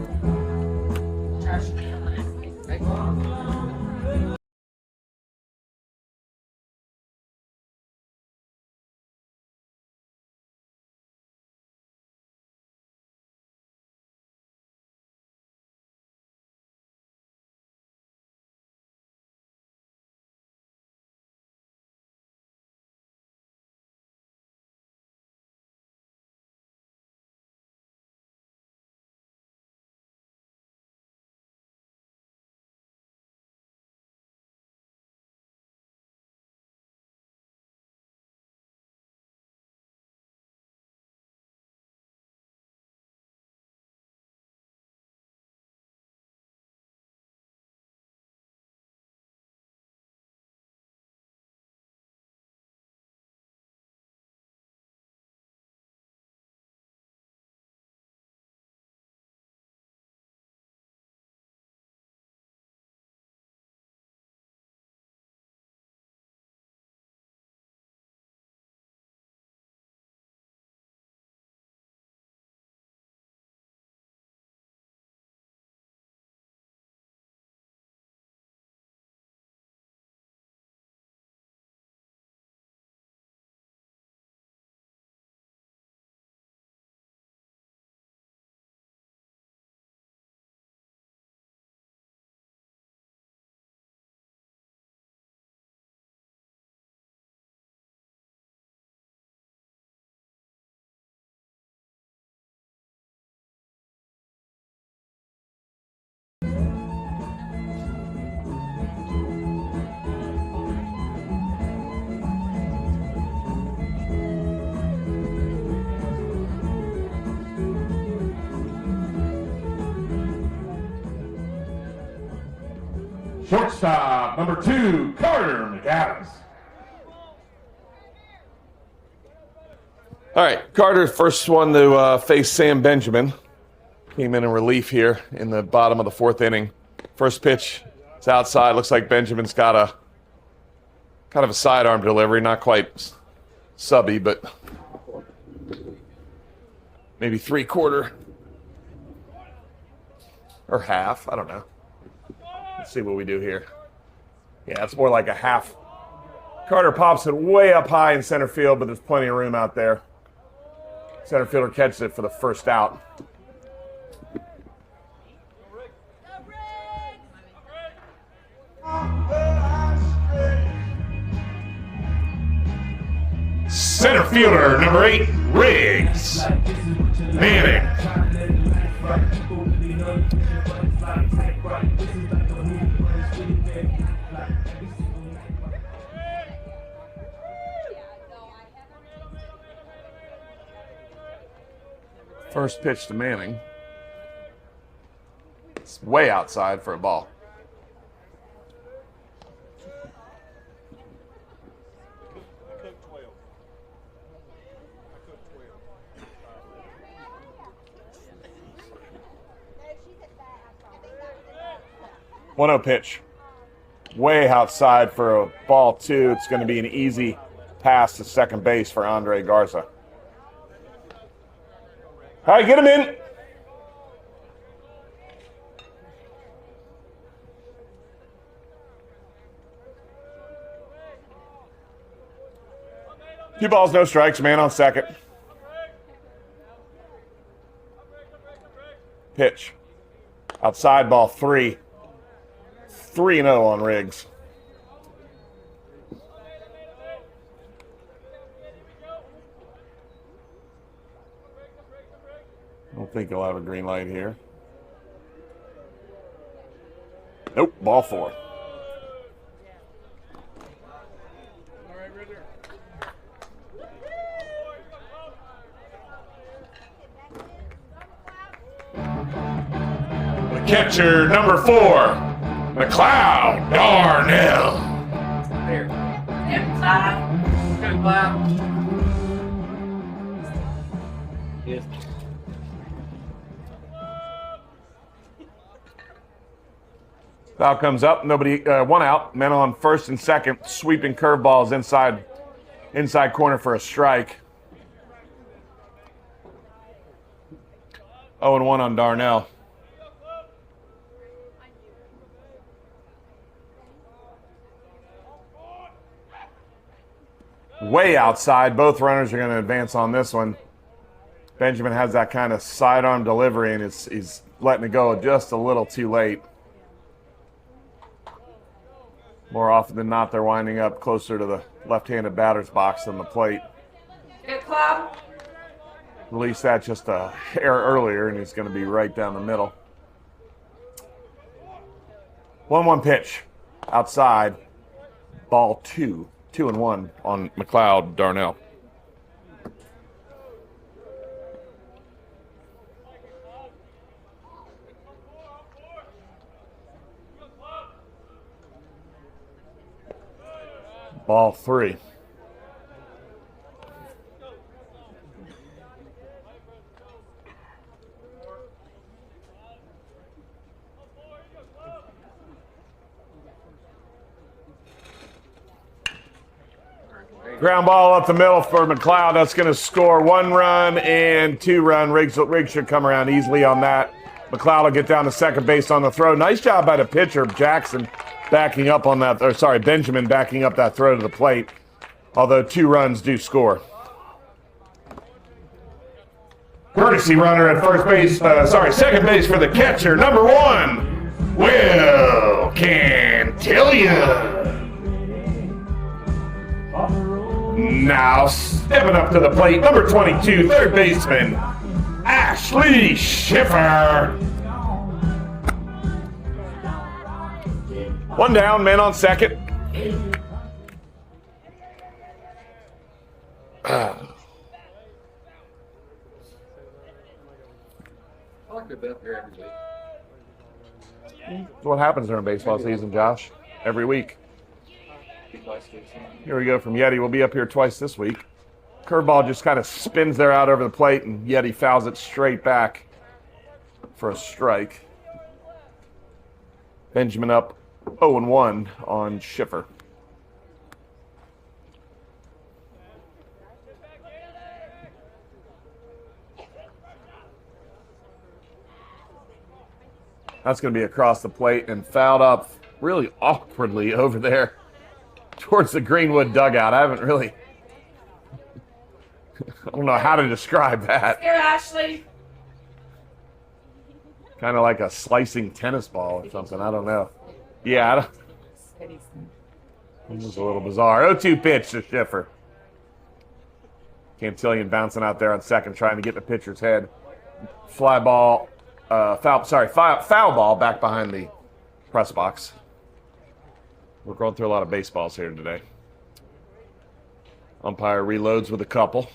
Shortstop number 2, Carter McAdams. All right, Carter, first one to face Sam Benjamin. Came in relief here in the bottom of the fourth inning. First pitch, it's outside. Looks like Benjamin's got a kind of a sidearm delivery, not quite subby, but maybe 3/4 or half. I don't know. Let's see what we do here. Yeah, it's more like a half. Carter pops it way up high in center field, but there's plenty of room out there. Center fielder catches it for the first out. Center fielder number 8, Riggs. Manning. First pitch to Manning. It's way outside for a ball. One 0 pitch. Way outside for a ball 2. It's going to be an easy pass to second base for Andre Garza. All right, get him in. Two balls, no strikes, man on second. Pitch. Outside, ball 3. 3-0 on Riggs. I don't think he'll have a green light here. Nope, ball 4. The catcher, number 4, McLeod Darnell. There. Inside. Good clap. Yes. Foul comes up. Nobody. 1 out. Men on first and second. Sweeping curveballs inside corner for a strike. 0-1 on Darnell. Way outside. Both runners are going to advance on this one. Benjamin has that kind of sidearm delivery, and he's letting it go just a little too late. More often than not, they're winding up closer to the left-handed batter's box than the plate. Good club. Released that just a hair earlier, and he's going to be right down the middle. 1-1 pitch. Outside. Ball 2. 2-1 on McLeod Darnell. Ball 3. Ground ball up the middle for McLeod. That's going to score 1 run and 2 run. Riggs should come around easily on that. McLeod will get down to second base on the throw. Nice job by the pitcher, Jackson, backing up on that. Or sorry, Benjamin backing up that throw to the plate. Although 2 runs do score. Courtesy runner at second base for the catcher, number 1, Will Cantillion. Now stepping up to the plate, number 22, third baseman, Ashley Schiffer. 1 down, man on second. I like to be up here every week. That's what happens during baseball season, Josh. Every week. Here we go from Yeti. We'll be up here twice this week. Curveball just kind of spins there out over the plate, and Yeti fouls it straight back for a strike. Benjamin up 0-1 on Schiffer. That's going to be across the plate and fouled up really awkwardly over there towards the Greenwood dugout. I haven't really, I don't know how to describe that. Here, Ashley. Kind of like a slicing tennis ball or something. I don't know. Yeah, this is a little bizarre. 0-2 pitch to Schiffer. Cantillion bouncing out there on second, trying to get the pitcher's head. Fly ball, foul ball back behind the press box. We're going through a lot of baseballs here today. Umpire reloads with a couple.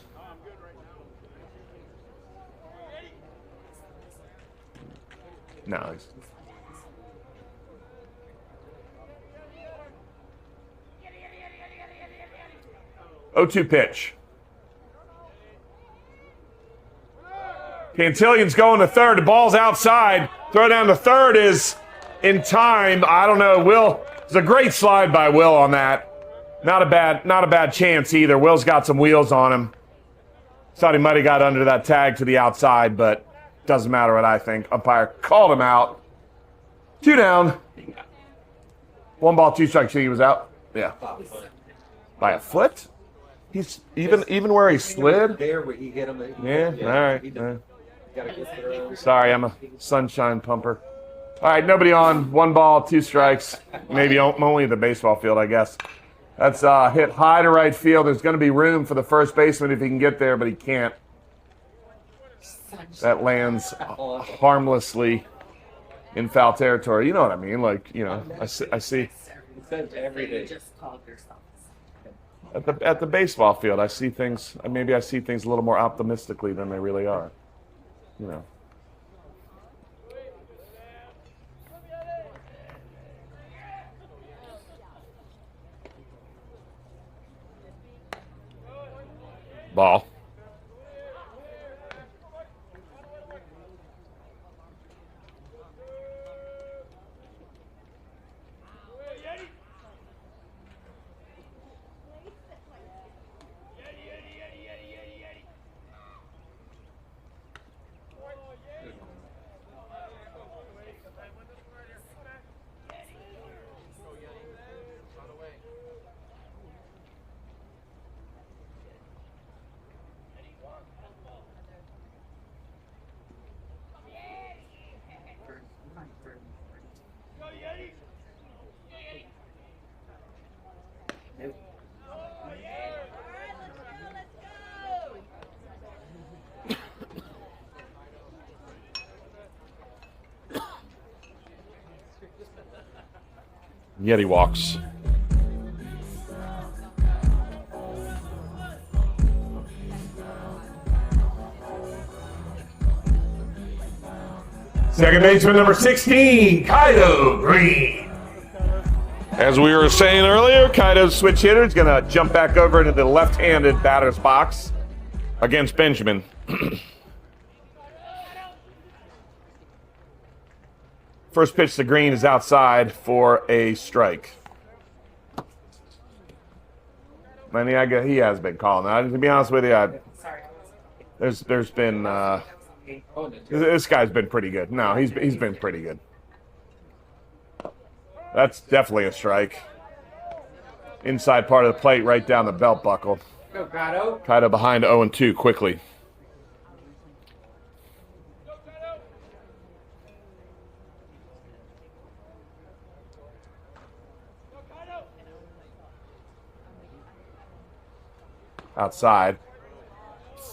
Nice. Oh, 0-2 pitch. Cantillion's going to third. The ball's outside. Throw down to third is in time. I don't know. Will, it's a great slide by Will on that. Not a bad chance either. Will's got some wheels on him. Thought he might have got under that tag to the outside, but doesn't matter what I think. Umpire called him out. 2 down. 1 ball, 2 strikes. He was out. Yeah. By a foot? He's even where he slid. There where he hit him. Yeah. All right. Gotta get through. Sorry, I'm a sunshine pumper. All right, nobody on. 1 ball, 2 strikes. Maybe only the baseball field, I guess. That's hit high to right field. There's going to be room for the first baseman if he can get there, but he can't. That lands harmlessly in foul territory. You know what I mean? Like, you know, I see Every day. at the baseball field, I see things. Maybe I see things a little more optimistically than they really are. You know. Ball. Yeti walks. Second baseman number 16, Kaido Green. As we were saying earlier, Kaido's switch hitter is going to jump back over into the left-handed batter's box against Benjamin. First pitch to Green is outside for a strike. He has been calling. Now, to be honest with you, there's been this guy's been pretty good. No, he's been pretty good. That's definitely a strike. Inside part of the plate, right down the belt buckle. Go, Kaido. Kaido behind 0-2 quickly. Outside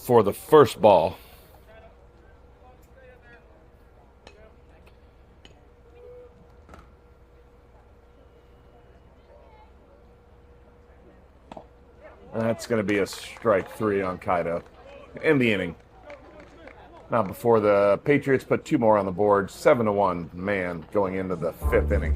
for the first ball. That's going to be a strike 3 on Kaido in the inning. Now before the Patriots put 2 more on the board, 7-1 man going into the 5th inning.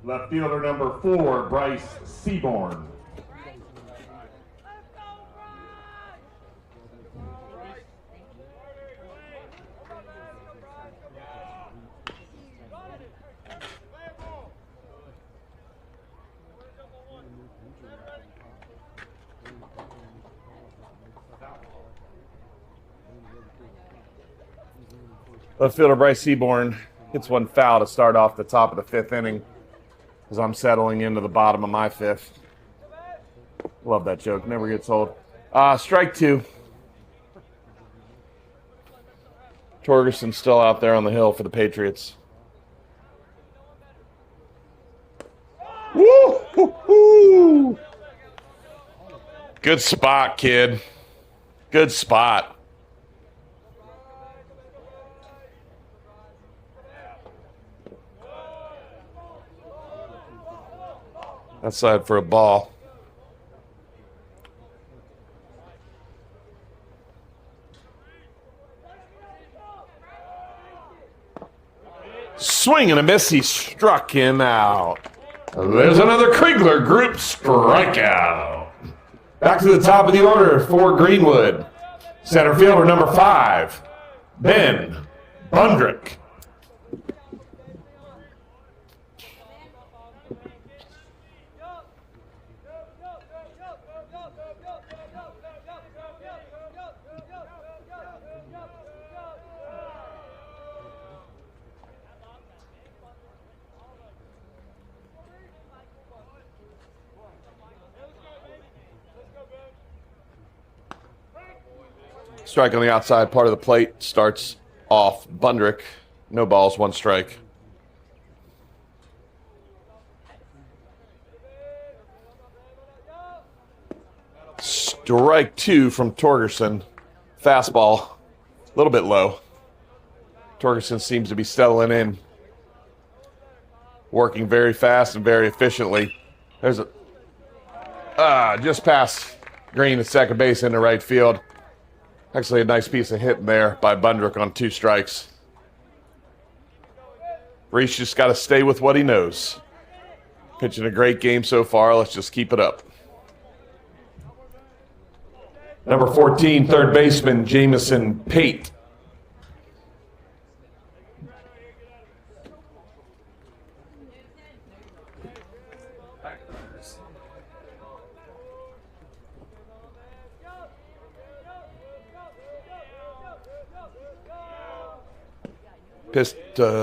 Left fielder number 4, Bryce Seaborn. Left fielder Bryce Seaborn hits one foul to start off the top of the 5th inning as I'm settling into the bottom of my 5th. Love that joke. Never gets old. Strike 2. Torgerson's still out there on the hill for the Patriots. Woo! Hoo-hoo! Good spot, kid. Good spot. Outside for a ball. Swing and a miss. He struck him out. There's another Kriegler group strikeout. Back to the top of the order for Greenwood. Center fielder number 5, Ben Bundrick. Strike on the outside part of the plate starts off Bundrick. No balls, 1 strike. Strike 2 from Torgerson. Fastball, a little bit low. Torgerson seems to be settling in. Working very fast and very efficiently. There's a just past Green at second base into right field. Actually, a nice piece of hitting there by Bundrick on 2 strikes. Reese just got to stay with what he knows. Pitching a great game so far. Let's just keep it up. Number 14, third baseman Jamison Pate.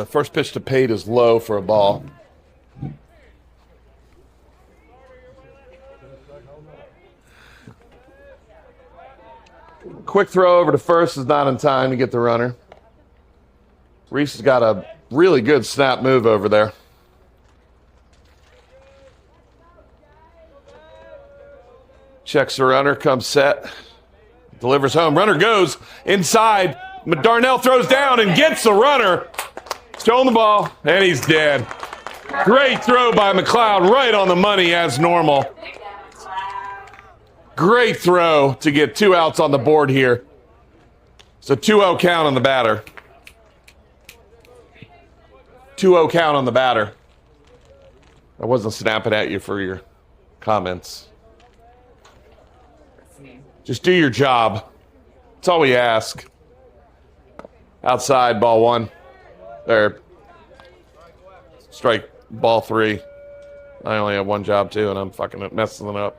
First pitch to Pate is low for a ball. Quick throw over to first is not in time to get the runner. Reese has got a really good snap move over there. Checks the runner, comes set, delivers home. Runner goes inside. Darnell throws down and gets the runner. Throwing the ball, and he's dead. Great throw by McLeod, right on the money as normal. Great throw to get 2 outs on the board here. It's a 2-0 count on the batter. 2-0 count on the batter. I wasn't snapping at you for your comments. Just do your job. That's all we ask. Outside, ball 1. There. Strike, ball 3. I only have 1 job, too, and I'm fucking messing it up.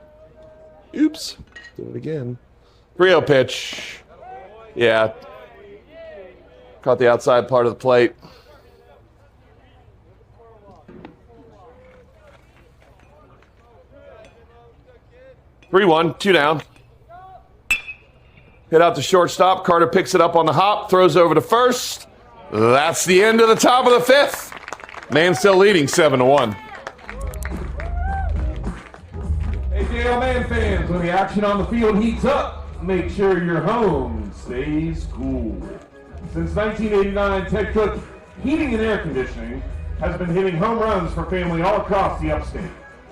Oops. Do it again. 3-0 pitch. Yeah. Caught the outside part of the plate. Three 1, 2 down. Hit out to shortstop. Carter picks it up on the hop, throws over to first. That's the end of the top of the 5th. Man still leading 7-1. Hey, JL Man fans, when the action on the field heats up, make sure your home stays cool. Since 1989, Ted Cook Heating and Air Conditioning has been hitting home runs for family all across the upstate.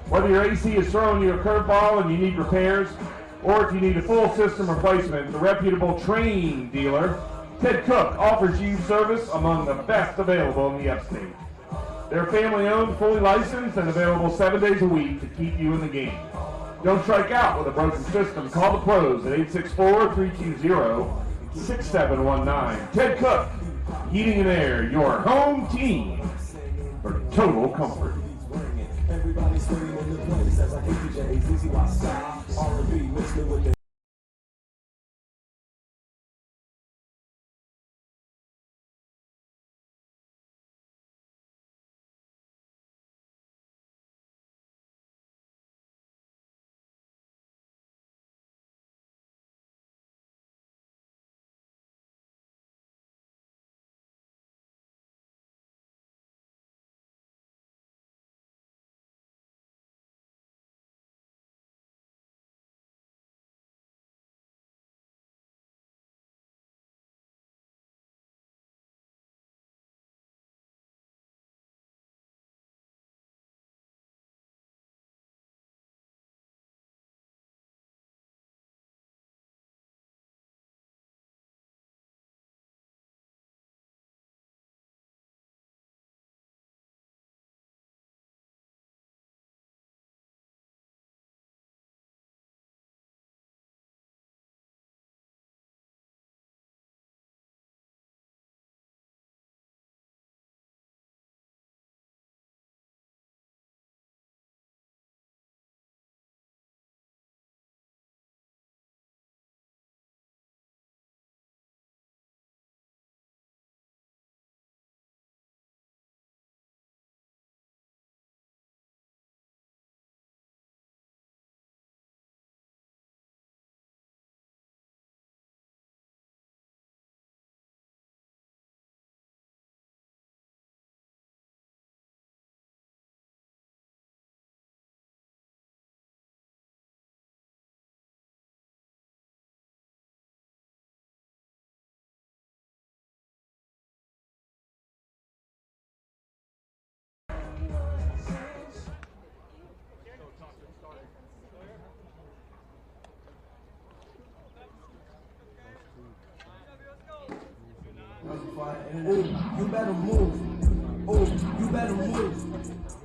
Whether your AC is throwing you a curveball and you need repairs, or if you need a full system replacement, the reputable Train dealer, Ted Cook, offers you service among the best available in the upstate. They're family-owned, fully licensed, and available 7 days a week to keep you in the game. Don't strike out with a broken system. Call the pros at 864-320-6719. Ted Cook, Heating and Air, your home team for total comfort. Everybody screaming in the place as I hit DJs, easy my style, R&B mixed with the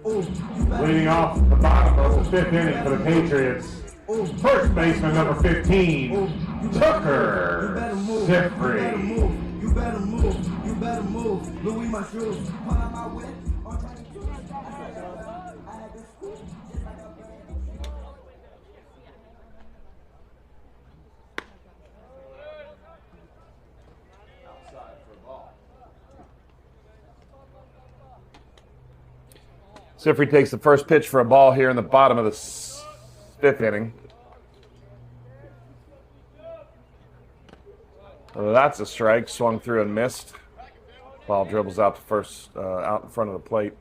Leading off the bottom of the fifth inning for the Patriots, first baseman number 15, Tucker Sifrey. You better move. You better move. Louis my shoes. Put on my whip. On tiny shoes. I had this school just like a brand. Sifrey takes the first pitch for a ball here in the bottom of the fifth inning. Well, that's a strike. Swung through and missed. Ball dribbles out to first, out in front of the plate.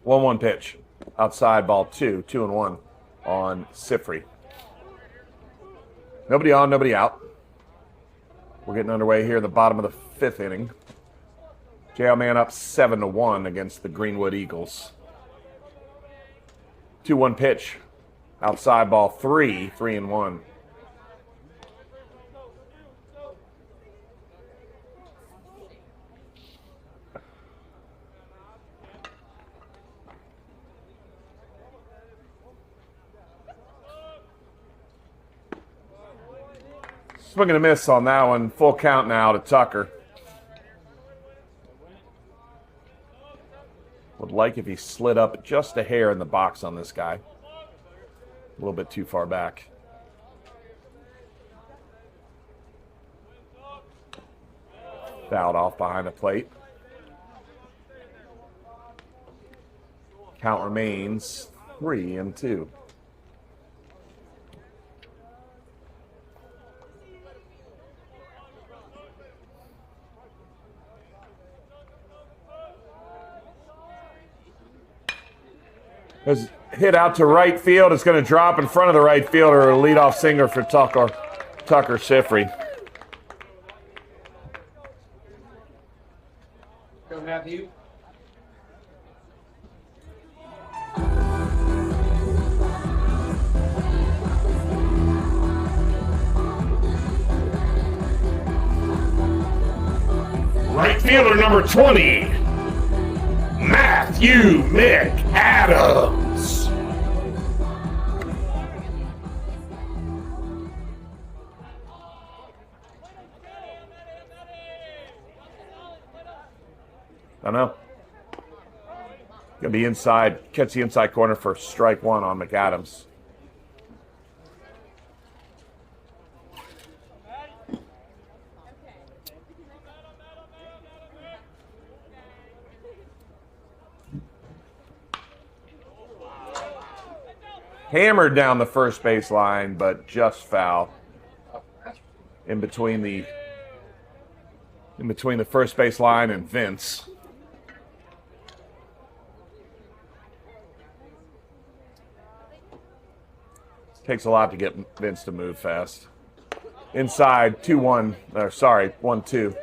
One pitch. Outside, ball 2-1 on Sifrey. Nobody on, nobody out. We're getting underway here in the bottom of the fifth inning. JL Man up 7-1 against the Greenwood Eagles. 2-1 pitch. Outside, ball 3-1. Swing and a miss on that one. Full count now to Tucker. Would like if he slid up just a hair in the box on this guy. A little bit too far back. Fouled off behind the plate. Count remains 3-2. There's hit out to right field. It's going to drop in front of the right fielder. A leadoff single for Tucker Sifrey. Go, Matthew. Right fielder number 20, Matthew McAdams. I don't know. Gonna be inside, catch the inside corner for strike one on McAdams. Hammered down the first base line, but just foul. In between the first base line and Vince. Takes a lot to get Vince to move fast. Inside 2-1, or sorry, 1-2.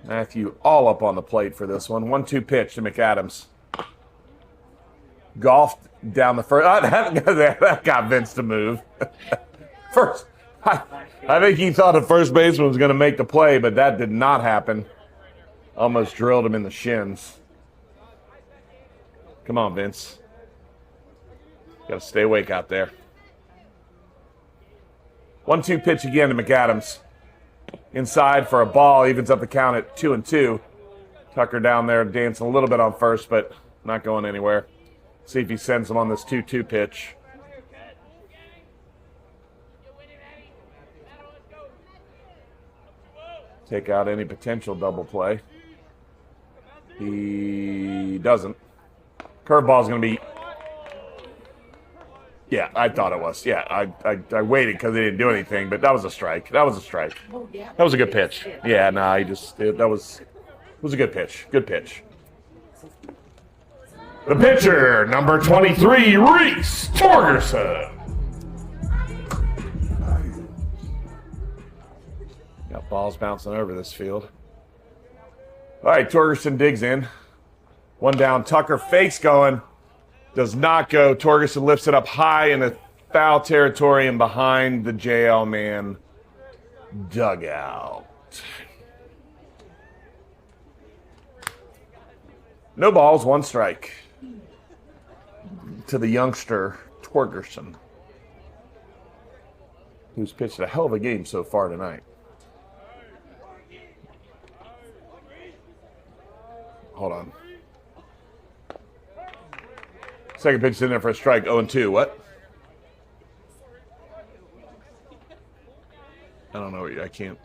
Matthew all up on the plate for this one. 1-2 pitch to McAdams. Golfed down the first. That got Vince to move. First, I think he thought the first baseman was going to make the play, but that did not happen. Almost drilled him in the shins. Come on, Vince. Got to stay awake out there. 1-2 pitch again to McAdams. Inside for a ball, evens up the count at 2-2. Tucker down there dancing a little bit on first, but not going anywhere. See if he sends him on this 2-2 pitch. Take out any potential double play. He doesn't. Curveball's going to be... Yeah, I thought it was. Yeah, I waited because they didn't do anything, but that was a strike. That was a strike. That was a good pitch. Yeah, no, that was a good pitch. Good pitch. The pitcher, number 23, Reese Torgerson. Ball's bouncing over this field. All right, Torgerson digs in. One down. Tucker fakes going. Does not go. Torgerson lifts it up high in the foul territory and behind the JL man dugout. No balls, one strike to the youngster Torgerson, who's pitched a hell of a game so far tonight. Hold on. Second pitch is in there for a strike. 0-2. What? I don't know. I can't.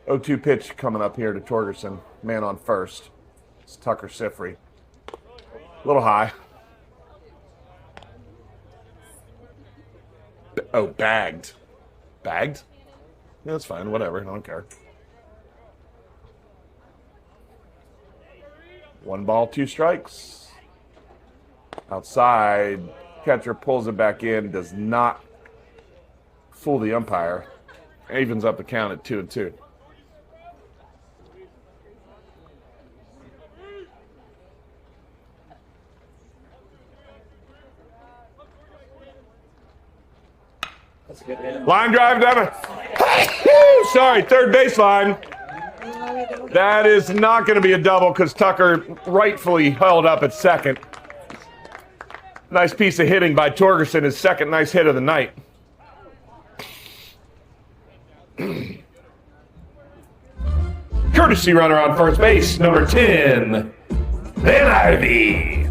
0-2 pitch coming up here to Torgerson. Man on first. It's Tucker Sifry. A little high. Oh, bagged. Bagged? Yeah, that's fine. Whatever. I don't care. 1 ball, 2 strikes. Outside, catcher pulls it back in, does not fool the umpire. Evens up the count at 2-2. That's a good hit. Line drive down. Sorry, third baseline. That is not going to be a double because Tucker rightfully held up at second. Nice piece of hitting by Torgerson, his second nice hit of the night. Courtesy runner on first base, number 10, Van Ivy.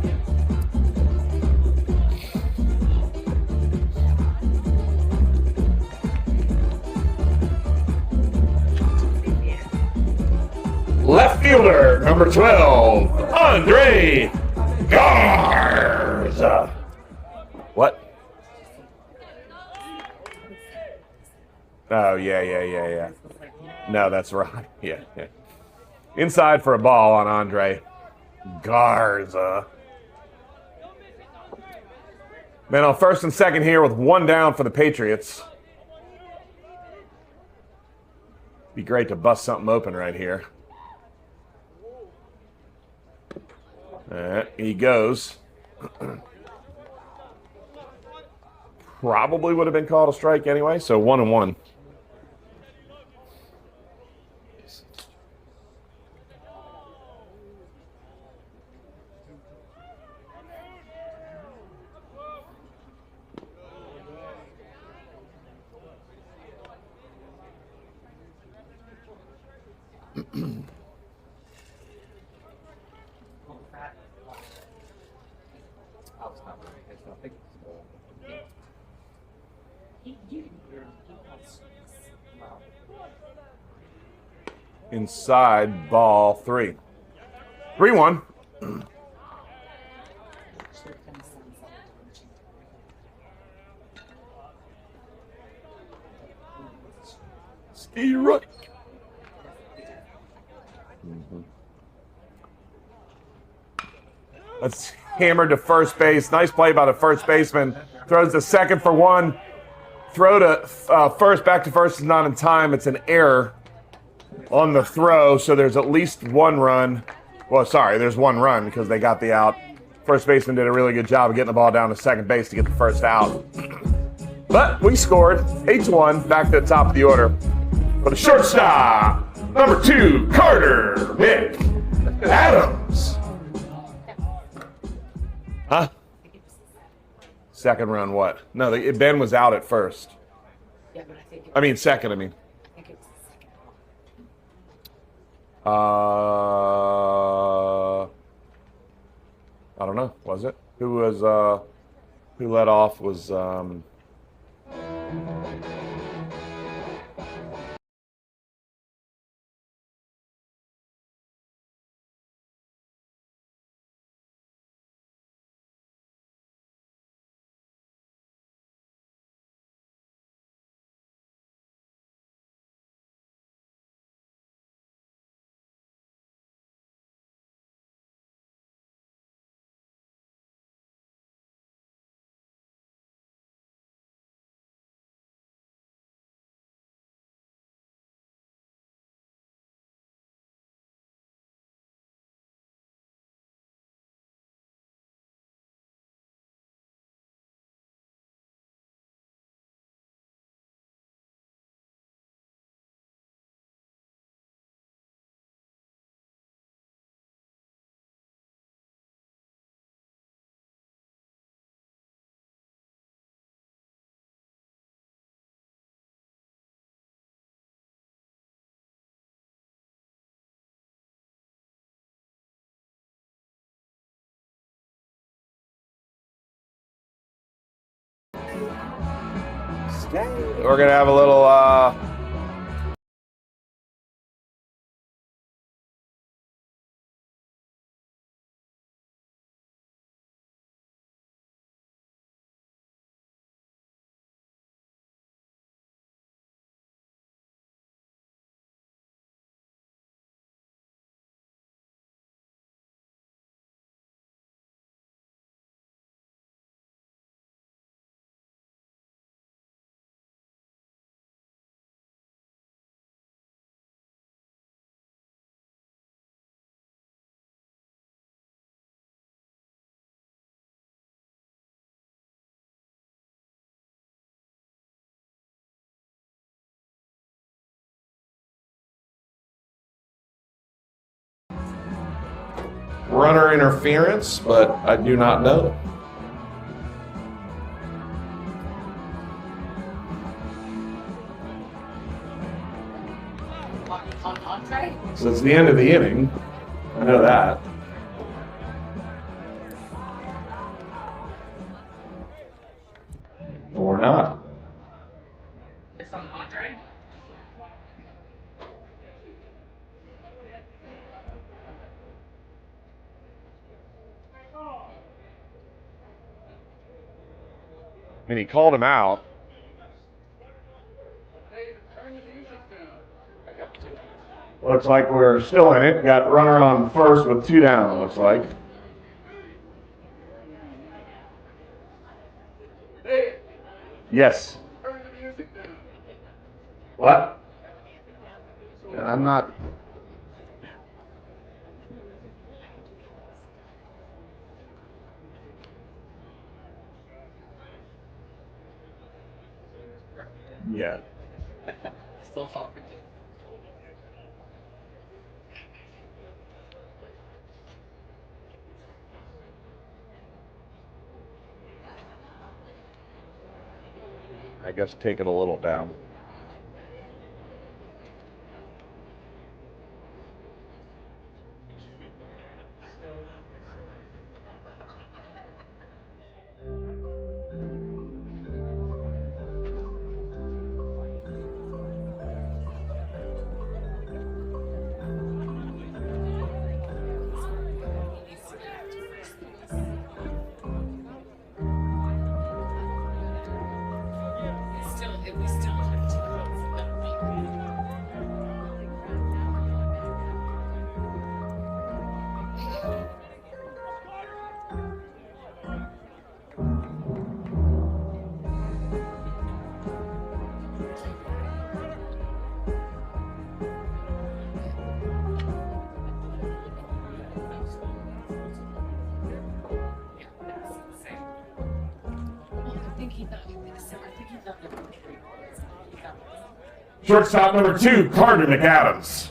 Left fielder, number 12, Andre Garza. What? Oh, yeah. No, that's right. Yeah. Inside for a ball on Andre Garza. Man on first and second here with 1 down for the Patriots. Be great to bust something open right here. He goes. Probably would have been called a strike anyway, so 1-1. Inside, ball 3. 3-1. Steve Rook. That's hammered to first base. Nice play by the first baseman. Throws to second for 1. Throw to first, back to first is not in time. It's an error on the throw, so there's at least 1 run. Well, sorry, there's 1 run because they got the out. First baseman did a really good job of getting the ball down to second base to get the first out. But we scored 8-1, back to the top of the order. For the shortstop, number 2, Carter McAdams. Huh? Second run, what? No, Ben was out at first. Yeah, but I think Second. I think it was the second. I don't know. Was it? Who led off was We're gonna have a little runner interference, but I do not know. On entree? So it's the end of the inning. I know that. Or not. It's on entree. And he called him out. Looks like we're still in it. Got runner on first with 2 down, looks like. Yes. What? I'm not. Yeah. Still talking. I guess take it a little down. We still have to. Shortstop number 2, Carter McAdams.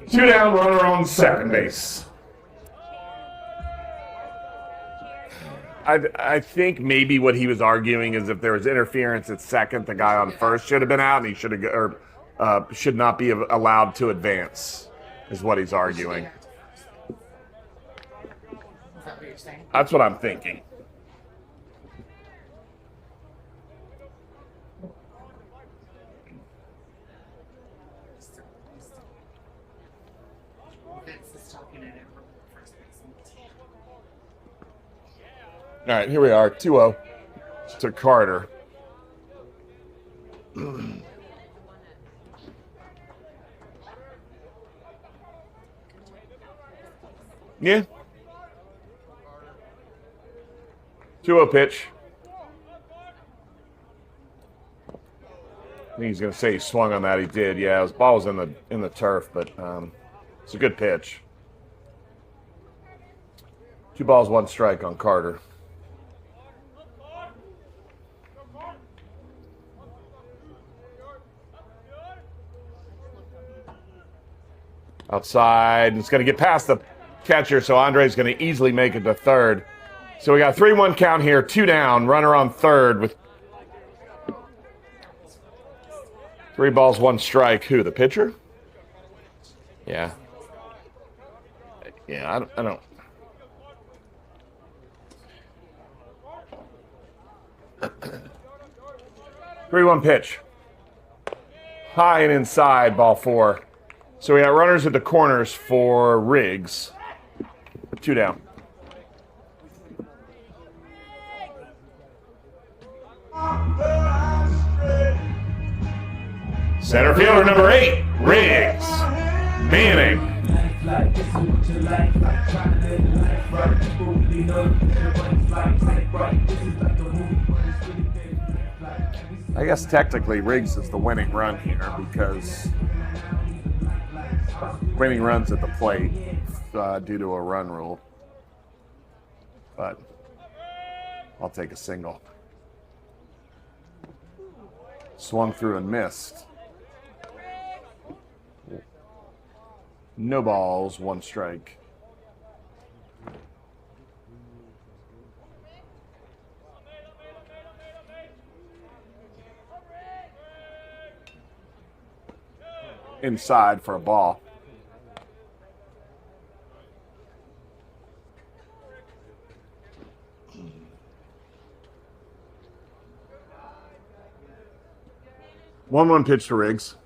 2 down, runner on second base. I think maybe what he was arguing is if there was interference at second, the guy on first should have been out, and he should not be allowed to advance, is what he's arguing. Is that what you're saying? That's what I'm thinking. Vince is talking it over first base. All right, here we are, 2-0 to Carter. Yeah. 2-0 pitch. I think he's going to say he swung on that. He did. Yeah, his ball was in the turf, but it's a good pitch. 2 balls, 1 strike on Carter. Outside. It's going to get past the catcher, so Andre's going to easily make it to third. So we got a 3-1 count here, 2 down, runner on third with 3 balls, 1 strike. Who, the pitcher? Yeah. Yeah, I don't. 3-1 pitch. High and inside, ball 4. So we got runners at the corners for Riggs. 2 down. Center fielder number 8, Riggs. Manning. I guess technically Riggs is the winning run here because winning runs at the plate due to a run rule. But I'll take a single. Swung through and missed. No balls, 1 strike. Inside for a ball. One pitch to Riggs.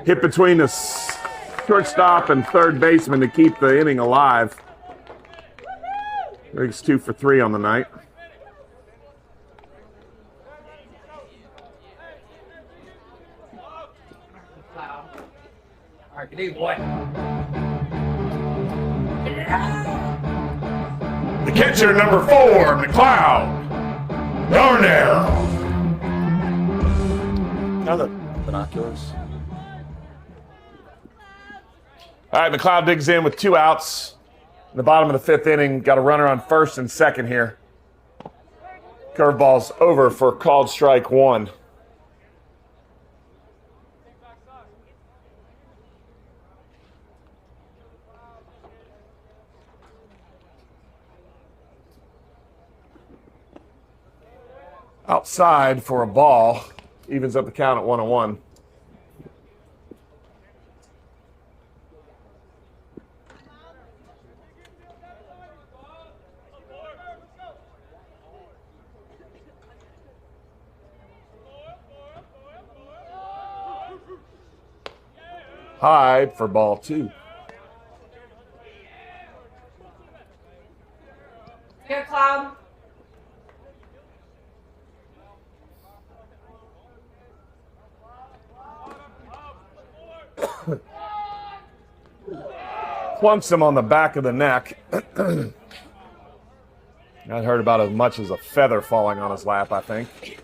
Hit between the shortstop and third baseman to keep the inning alive. Riggs 2 for 3 on the night. Wow. All right, good day, boy. The catcher, number 4, McLeod. Darnell. Now the binoculars. All right, McLeod digs in with 2 outs. In the bottom of the 5th inning, got a runner on first and second here. Curveball's over for called strike 1. Outside for a ball. Evens up the count at 1-1. High for ball 2. Here, Cloud. Plumps him on the back of the neck. I'd heard about as much as a feather falling on his lap, I think.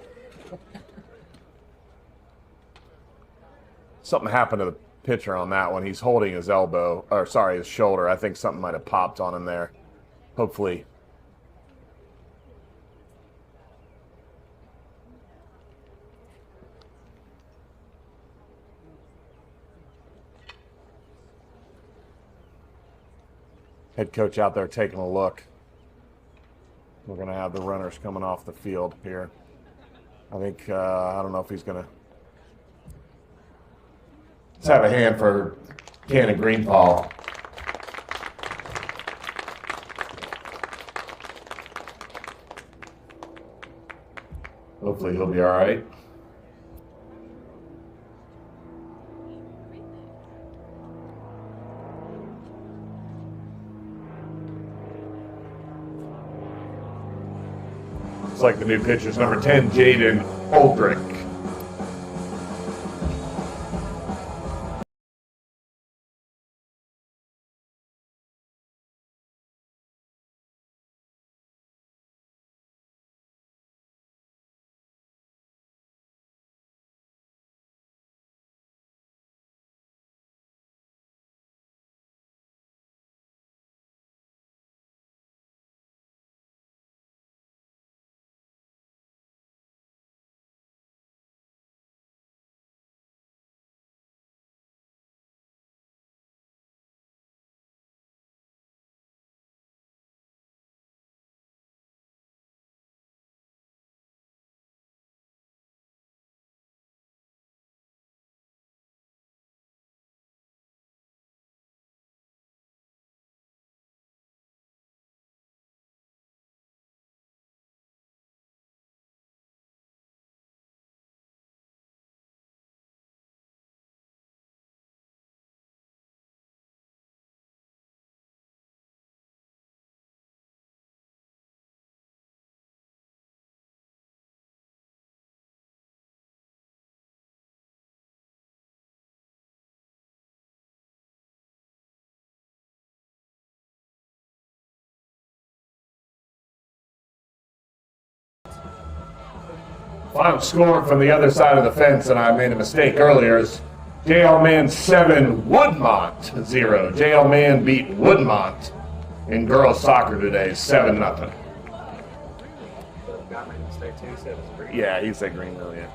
Something happened to the pitcher on that one. He's holding his elbow, or sorry, his shoulder. I think something might have popped on him there. Hopefully. Head coach out there taking a look. We're going to have the runners coming off the field here. I think, I don't know if he's going to. Let's have a hand for Cannon Greenpaw. Hopefully he'll be all right. Looks like the new pitcher's number 10, Jaden Aldrich. Final score from the other side of the fence, and I made a mistake earlier, is JL Man 7, Woodmont 0. JL Man beat Woodmont in girls soccer today, 7-0. Got my mistake too. Said it was Greenwood. Yeah, he said Greenwood, yeah.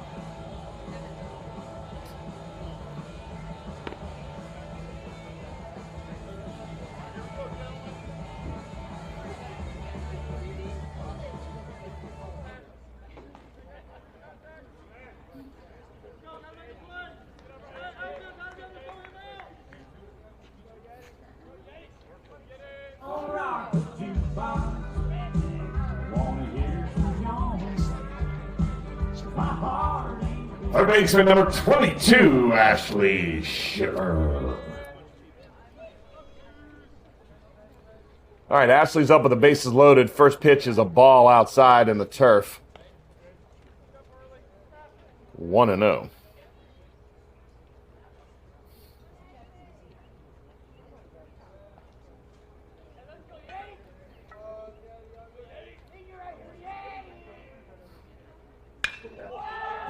Our baseman number 22, Ashley Schiffer. All right, Ashley's up with the bases loaded. First pitch is a ball outside in the turf. 1-0.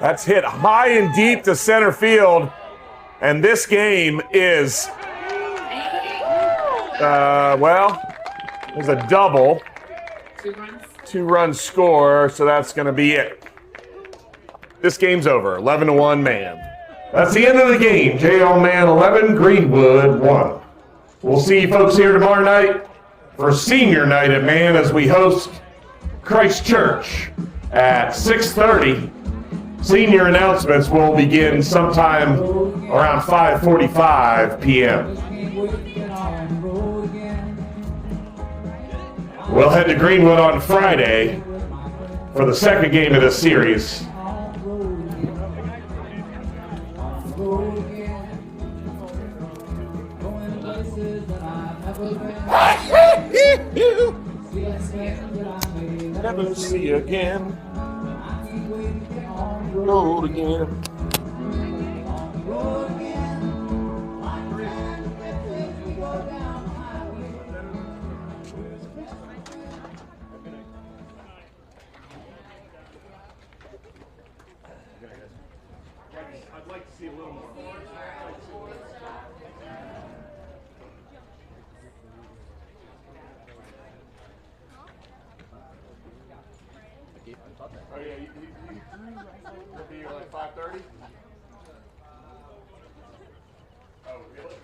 That's hit high and deep to center field. And this game is, there's a double. 2 runs. 2-run score, so that's going to be it. This game's over. 11-1 Man. That's the end of the game. JL Man 11, Greenwood 1. We'll see you folks here tomorrow night for senior night at Man as we host Christ Church at 6:30. Senior announcements will begin sometime around 5:45 p.m. We'll head to Greenwood on Friday for the second game of this series. Never see you again. Road again. I'd like to see a little more. Oh yeah, it'll be like 5:30. Oh really?